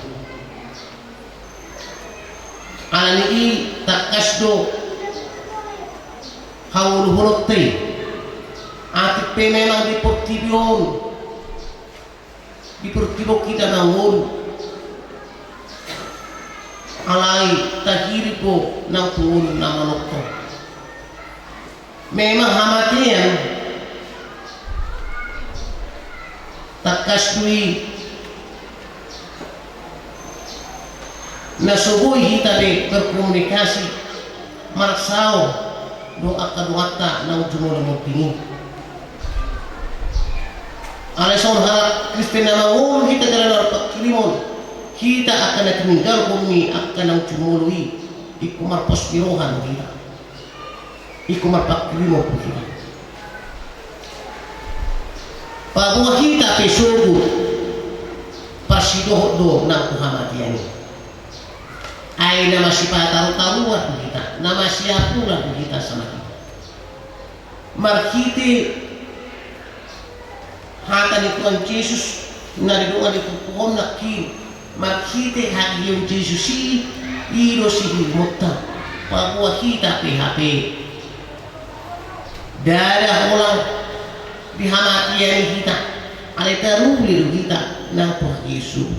alani i takasdo hawul-hulot tay atik pe memang diportibo kita ng wolo alay tahiri po ng tuon na manok to memang hamatian takasdui nasuboy hitabe berkomunikasi marasao doa kaduata ng jumula mo tingin alasan harap Kristen na mangul kita dalam pagkilimon kita akan tinggal bumi akan ang cumului ikumar posbirohan kita ikumar pagkilimon kita pagwa kita pesugo pasidoho ng kuhamatian ay na masipataru-taruan kita na masiapulan kita sama kita markiti hata ni Tuhan Yesus naridoan itu pohon nakin makite hati yung Yesus si iro si himota pagwa kita PHP darah ulang dihamatian kita ale teruli kita na po Yesus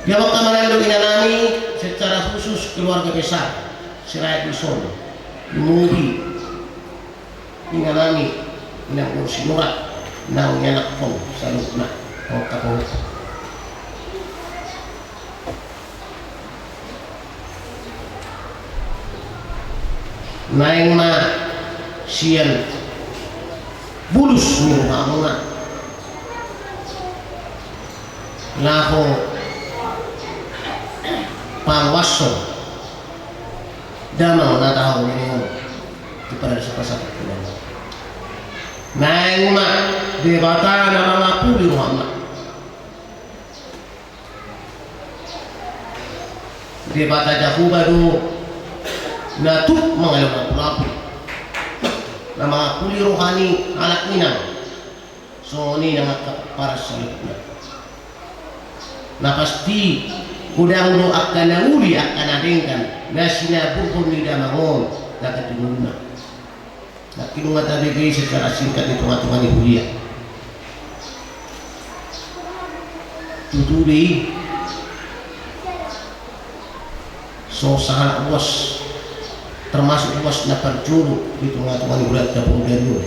jawab kamaran nami secara khusus keluarga besar Sirait Bison Mubi nami inang kursi murat nang nyanak pong saluk na o kapong naing ma siyan bulus ni mga laho pangwaso damang na tao niyo ipada sa pasapit ko naing ma debata na mga puli Muhammad debata jakuba do na tuh mga lapu na mga puli rohani anak ninang so ni na para sa lupna na pasti kudang do akan nauli akan adengkan na sinabukon ni damangon na katinuna na kinunga tabi secara singkat itu ngatungan ni kuliah tuturi so sangat luas termasuk luas na perjuru di tengah-tengah bulan dapur dari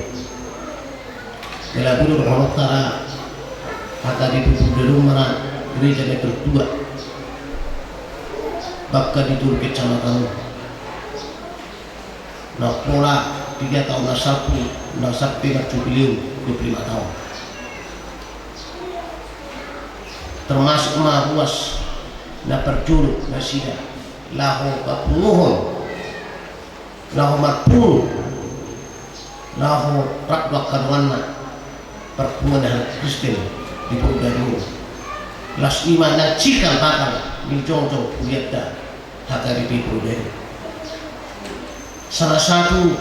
dalam bulan Ramadhan kata di dulu merah gereja yang tertua bakal ditur kecamatan nah pola 3 tahun na sapi na jubilium 25 tahun termasuk mah luas na perjuru na sida laho kapunuhon lahu marpun lahu rakwak kadwana perpungan dengan Kristen di Purgadu las iman na cikal bakal minjong-jong kulihat dah hata di Purgadu salah satu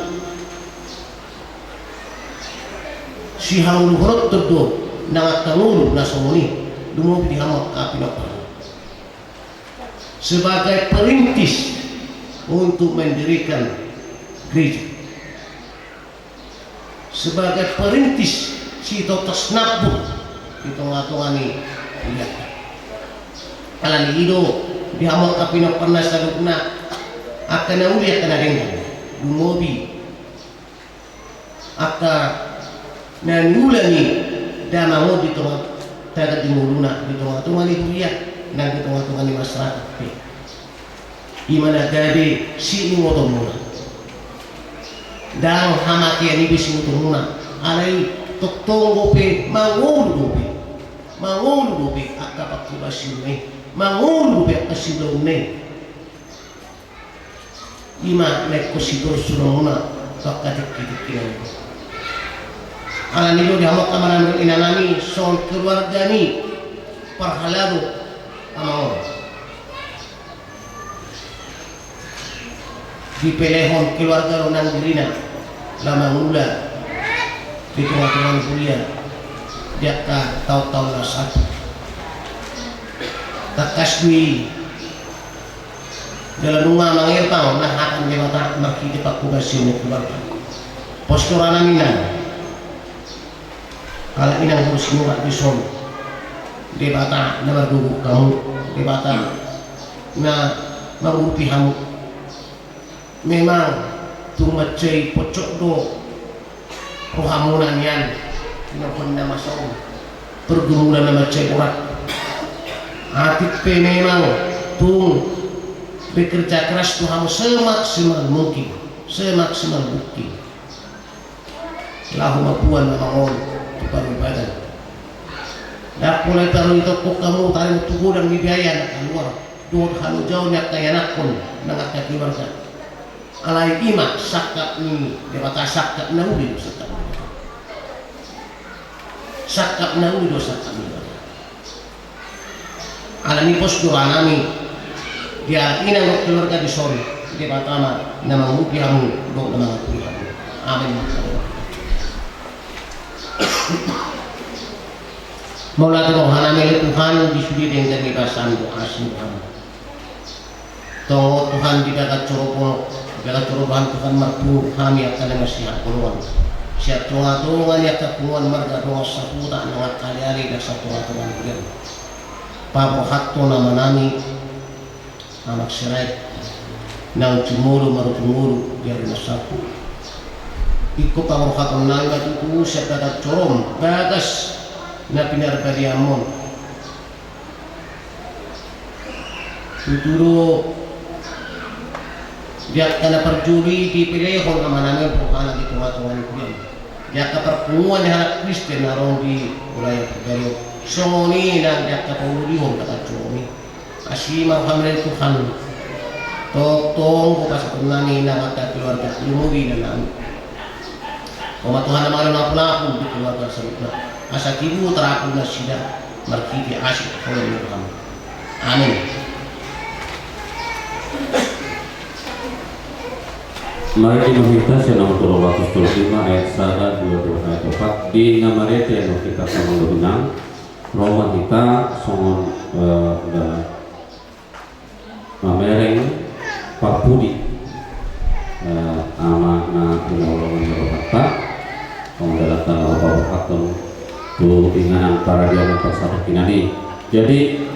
si haulu hurut terdo nangat tangulu nasomoni dumo dihamak kapinapal sebagai perintis untuk mendirikan gereja sebagai perintis si totos nabu di tengah-tengah ni lihat kalau hidup dihamal kapinok pernah sadukna akan nauli akan adengkan dumobi akan nanulani damang di tengah tagat dimuluna di tengah-tengah ni kuliah dan di tengah-tengah ni masyarakat imana gade si imotomuna dan hamati ani bisi utumuna alai toktongo pe mangulu pe akapak basine mangulu pe asilone ima nek kosidor sunona takatik-tikiran ala nido dihamok kamanan inanami son keluarga ni parhalado amao di pelehon keluarga Ronang Dirina lama mula di tengah-tengah kuliah dia tahu-tahu lah satu tak kasih dalam rumah mangirtau nah akan lewat marki di pakubasi ini keluarga posturana minang kalau minang harus murat di son di bata na berduguk kamu di bata na mengurupi kamu memang tumacay pocok do rohamunan yan pinapanda masao pergumulan na macay urat atit pe memang tung bekerja keras tuh kamu semaksimal mungkin semaksimal bukti lahu mapuan mamangon paru badan dak mulai taruh itu kamu taruh tubuh dan biaya nak keluar dua halu jauh nyak kaya nakon nangat kaki warga alai ima sakap ni debata sakap nauli sakap nauli do sakap ni alani pos do anami dia ina keluarga di sore debata nama mugi hamu do nama Tuhan amin Maula Tuhan milik Tuhan disudi dengan kebebasan doa Tuhan Tuhan tidak kacau Segala perubahan Tuhan mertu kami akan masihat puluhan. Siap tunga-tungan ya kepuluhan marga doa saputa nangat kali-kali dan tunga-tungan kuliah. Pabro hatto nama nami anak serai nang cumuru maru cumuru biar masaku. Ikut pabro hatto nami itu siap kata corom bagas na pinar kadiamon. Tuturo dia kena perjuri dipilih oleh nama-nama bukan di tunga-tungan kuliah. Dia keperpungan anak Kristen narong di wilayah Pergayo. Songoni dan dia kepulihon kata cumi. Asimah hamil Tuhan. Tong ko pas kunani na mata keluarga lumuri na nami. Koma Tuhan na malam napu-napu di keluarga sebutna. Asa kibu terapu na sida markiti asyik oleh Tuhan. Amin. Mari kita senang turun waktu 5 ayat 1 2 ayat 4 di nama rete yang kita sama benang Roma kita songon mamereng papudi ama na inolongan berkata mengalatan apa haton tu inganan para dia yang pasar kinani. Jadi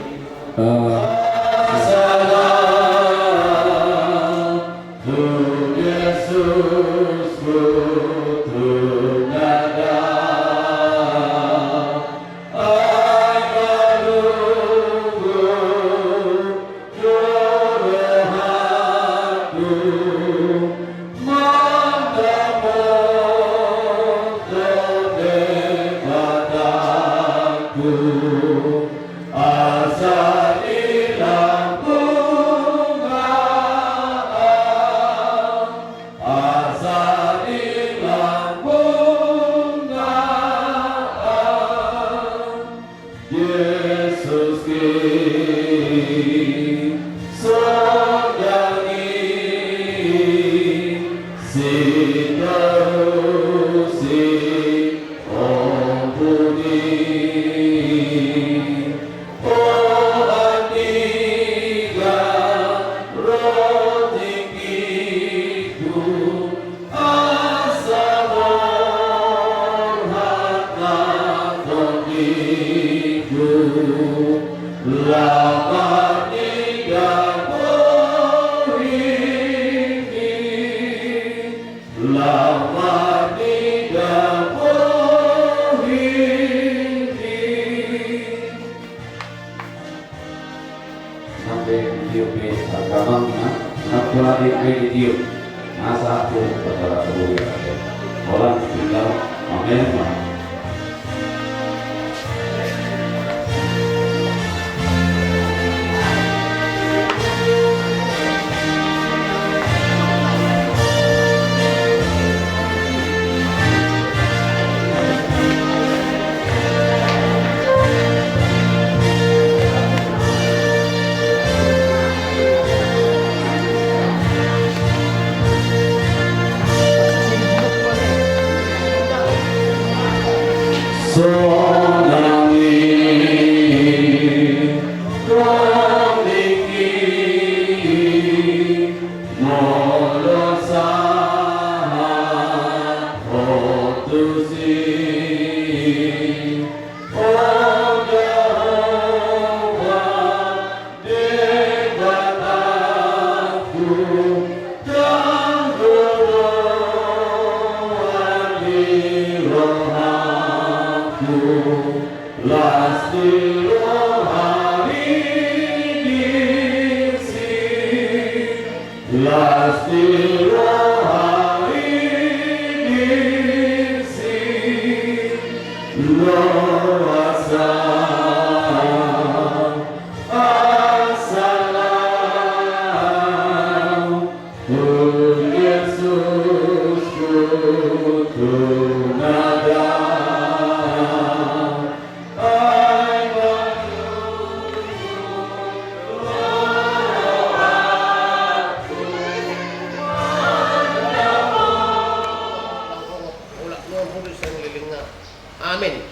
Amin.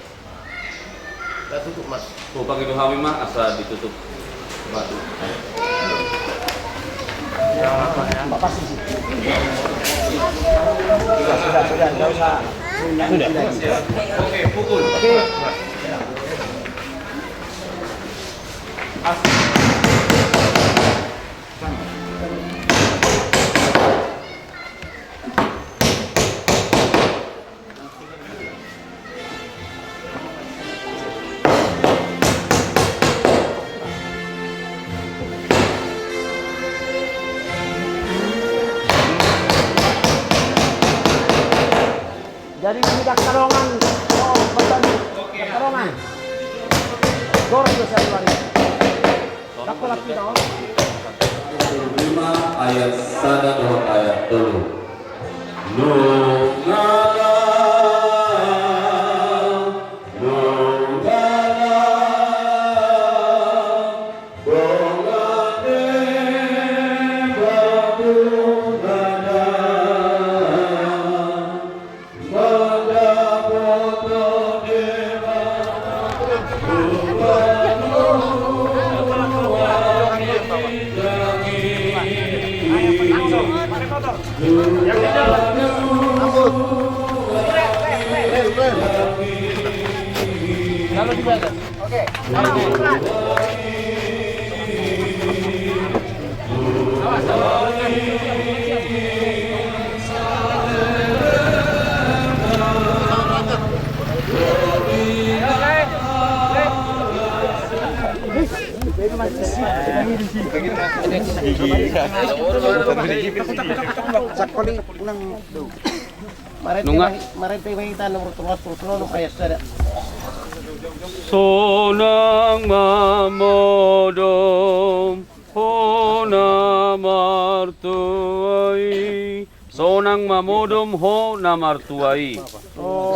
Kita tutup mas. Tuh pakai doa mah asa ditutup batu. Sudah, nggak usah. Oke, pukul. Jadi tidak tarongan. Oh, betul. Tarongan. Gor itu saya lari. Takut lagi dong. 5 ayat 1 ayat 3. Nungala Lalu di mana? Oke. Sonang mamodom ho namartuai. Sonang mamodom ho namartuai.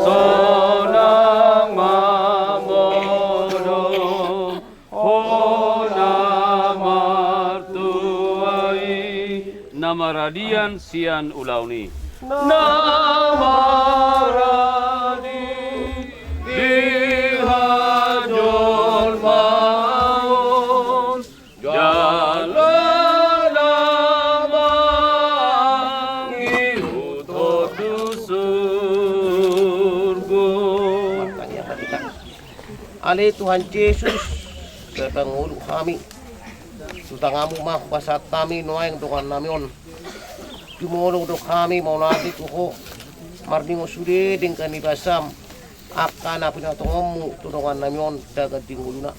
Sonang mamodom ho namartuai. Namaradian sian ulauni. Namaradi dihajol maun jalan abang iutot surga. Ale Tuhan Yesus sa Pangulo kami. Sutangamu mah pasat kami noang Tuhan namion. Jumulong do kami mau nabi ko mardingo sude ding kanibasam akana pinatongomu tulungan namion dagat dinguluna.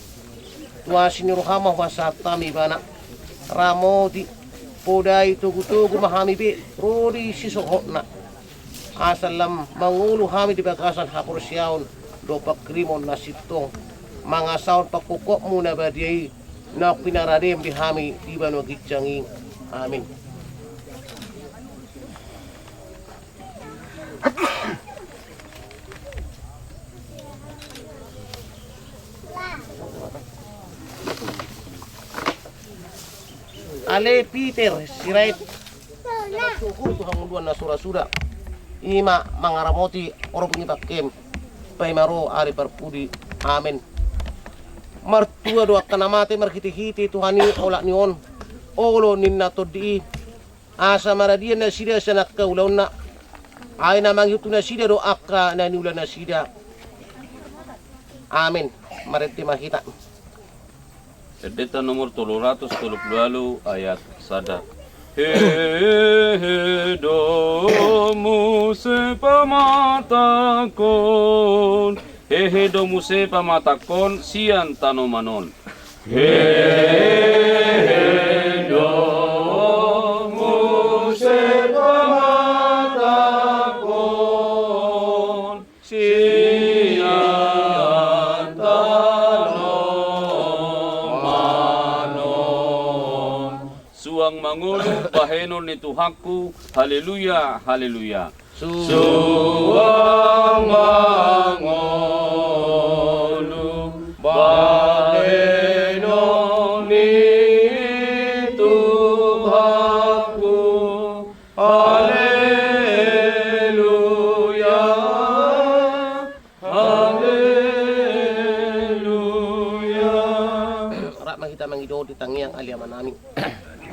Tua siniruhama pasat kami bana ramo di podai tugu-tugu mahami be rodi sisohotna. Asalam mangulu kami di bakasan hapur siaun do pakrimon nasitong mga saun pakukok muna badiay na pinaradem di hami di banu gitjanging. Amin. Ale Peter sirait suhu Tuhan munduan na sura-sura ima mangaramoti orang bunyi pakem paimaro ari parpudi amin. Martua doa kanamate marhiti-hiti Tuhani olak nion olo ninna todi asa maradian na sida sanak kaulauna ay na manghitu na sida do akka na niula na sida amin. Mariti mahita Edeta nomor 330 ayat sada. Hehedomu sepamatakon, hehedomu sepamatakon sian tanomanon. Hehedomu sepamatakon sian tanomanon. Suang mangulu pahenon ni Tuhanku, haleluya, haleluya. Suang mangulu pahenon ni Tuhanku, haleluya, haleluya. Rak kita mangido di tangiang aliaman nami.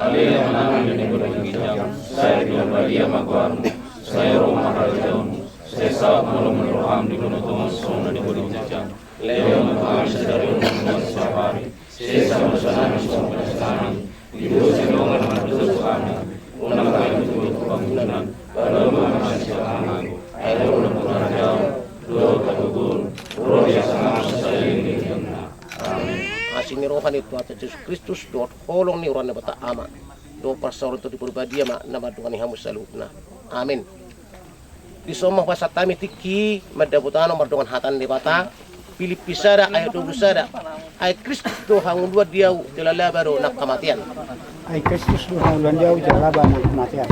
Alila manami ni berhijab. Saya dilabalia magwarmu. Saya Roma Rajon. Saya saat malam meroham di gunung Tomason di berhijab. Leo mengham sedari umum safari. Saya sama sana sama sana. Ibu silongan mandu kami. Unang kayu itu bangunan. Baru masih kami. Air ulang jauh. Dua kagugun. Roh yang sangat saya ini. Amin. Asing rohan itu atas Yesus Kristus doa holong ni orang bata ama doa pasal untuk diperbadia mak nama Tuhan yang salutna amin di somah bahasa tami tiki madabutano mardongan hatan di bata pilih pisada ayat 20 sada ayat Kristus doa hangun dua dia jalala baru nak kematian Ay Kristus do hanglan jauh jalaban kematian.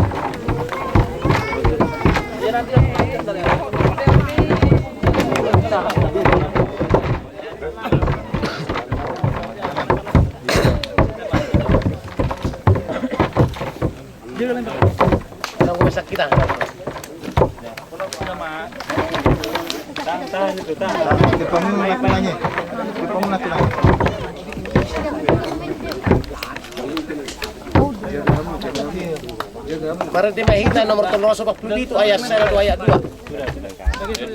Ano ko sa kita? Para di mahita nomor 340 dito ayat 1 ayat 2.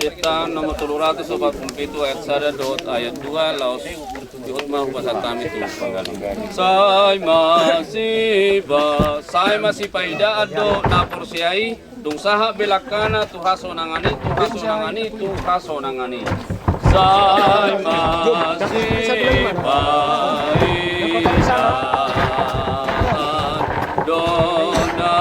Kita nomor 347 ayat 1 ayat 2 laos diut mah bahasa kami itu Sai masih paida ado napor siai dung saha belakana tu haso nangani tu haso nangani Sai masih paida dona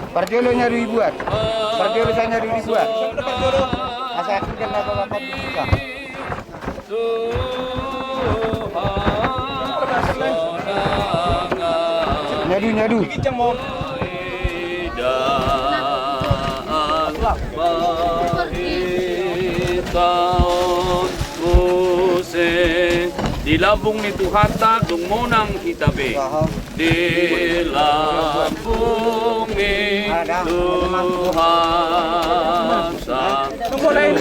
Parjolo nyari ribuan. Parjolo saya nyari ribuan. Asa aku kan bapak buka. Nyadu. Di lambung ni Tuhata dumunang hitabe. Di lambung ni Tuhata dumunang hitabe.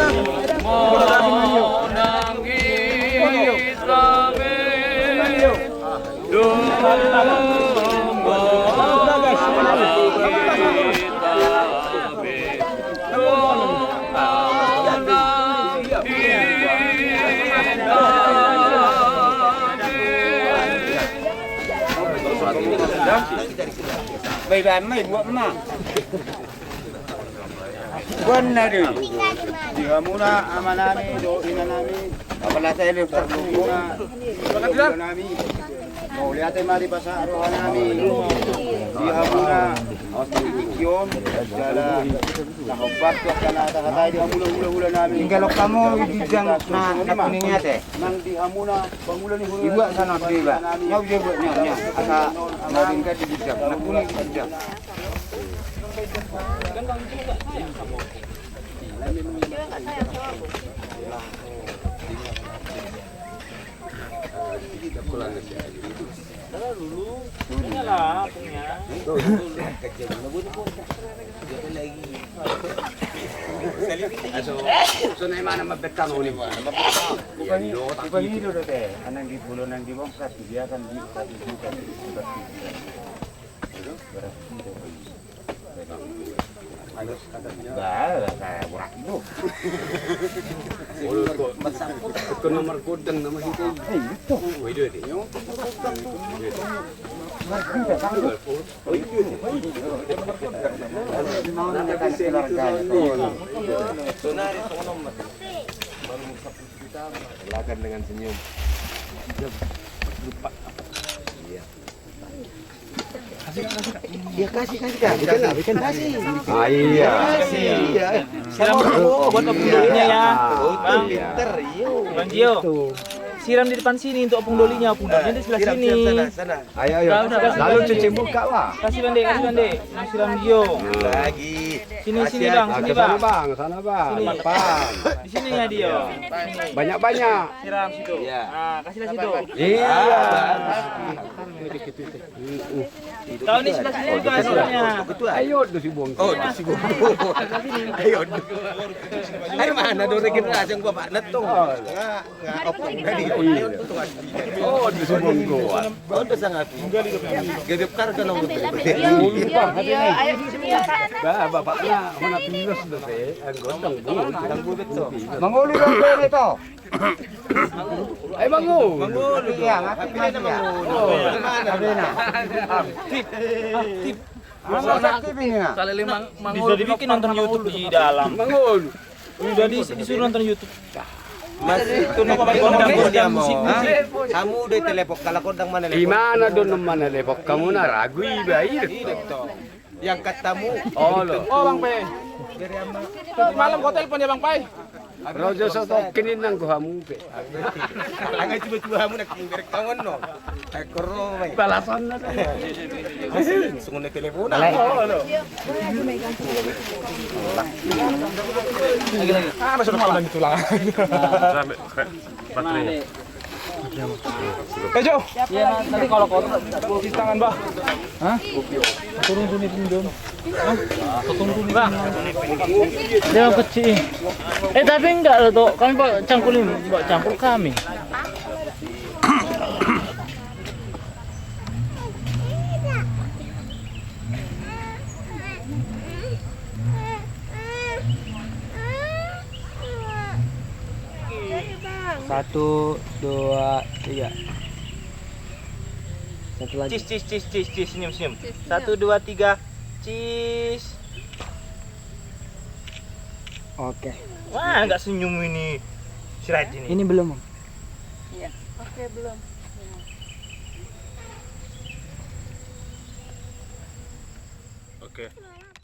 Bây giờ mấy muộn mà. Quân này đi. Di hamuna amanami do inanami. Apala saya lepas muna. Nami. Mau lihat mari pasar rohanami. Di hamuna kion jala nahobat tu kana kata di hamuna hula nami. Kalau kamu dijang na kuningnya teh. Nang di hamuna bangulan ni hula. Ibu sana bela. Nyau je buatnya. Asa naringka di dijang. Na kuning di dijang. So na mana mabekkan oni ba? Bukan itu deh. Anak di bulunan di bongkar dia kan di bukan. Ko nomor kodang nama hite. Itu. Oi deh nyo. Silakan dengan senyum. Lupa. Iya. Ya kasih kasih. Ah iya. Siram dulu buat opung dolinya ya. Bang, Pinter, Bang Gio. Siram di depan sini untuk opung dolinya di sebelah sini. Sana. Ayo. Udah, Lalu cuci muka lah. Kasih Bang De. Siram Gio. Lagi. Sini Bang, sini Bang. Sana bang. Sini. Bang. Di sini ya Dio. Banyak-banyak. Siram situ. Iya. Nah, kasihlah situ. Iya. Kalau ini sebelah sini juga soalnya. Ayo do si Bongko. Oh, si Bongko. Ayo. Ay mana do regenerasi yang bapak netong. Enggak opong tadi. Oh, do si Bongko. Oh, do sangat. Gedep karga nang betul. Ba bapaknya mana pinus do teh. Anggotang bu betul. Manguli lang pwede ito. Ay mangu. Iya, ngapit na siya. Sabi na. Aktif ini nga. Bisa dibikin nonton YouTube di dalam. Mangun. Udah disuruh nonton YouTube. Mas itu nama dia mo. Kamu udah telepon kalau kodang mana telepon? Gimana don mana telepon? Kamu na ragu ibair. Yang katamu. Oh lo. Oh Bang Pe. Malam kau telepon ya Bang Pai. Rojo soto kinin nang kuhamu pe. Angay tiba-tiba mo nagkinggerek tangon no. Ay koro may. Balasan na. Sungon na telepono. Ah, masuk na lang dito lang. Baterai. Jo. Ya, nanti kalau kotor cuci tangan, Bah. Hah? Turun sini dong. Hah? Turun sini. Bah. Dia kecil. Tapi enggak loh, Tok. Kami Pak campur kami. Satu, dua, tiga. Satu lagi. Cis, senyum. Satu, dua, tiga, cis. Oke. Wah, nggak senyum ini. Sirat ini. Ini belum. Iya. Oke, belum. Oke.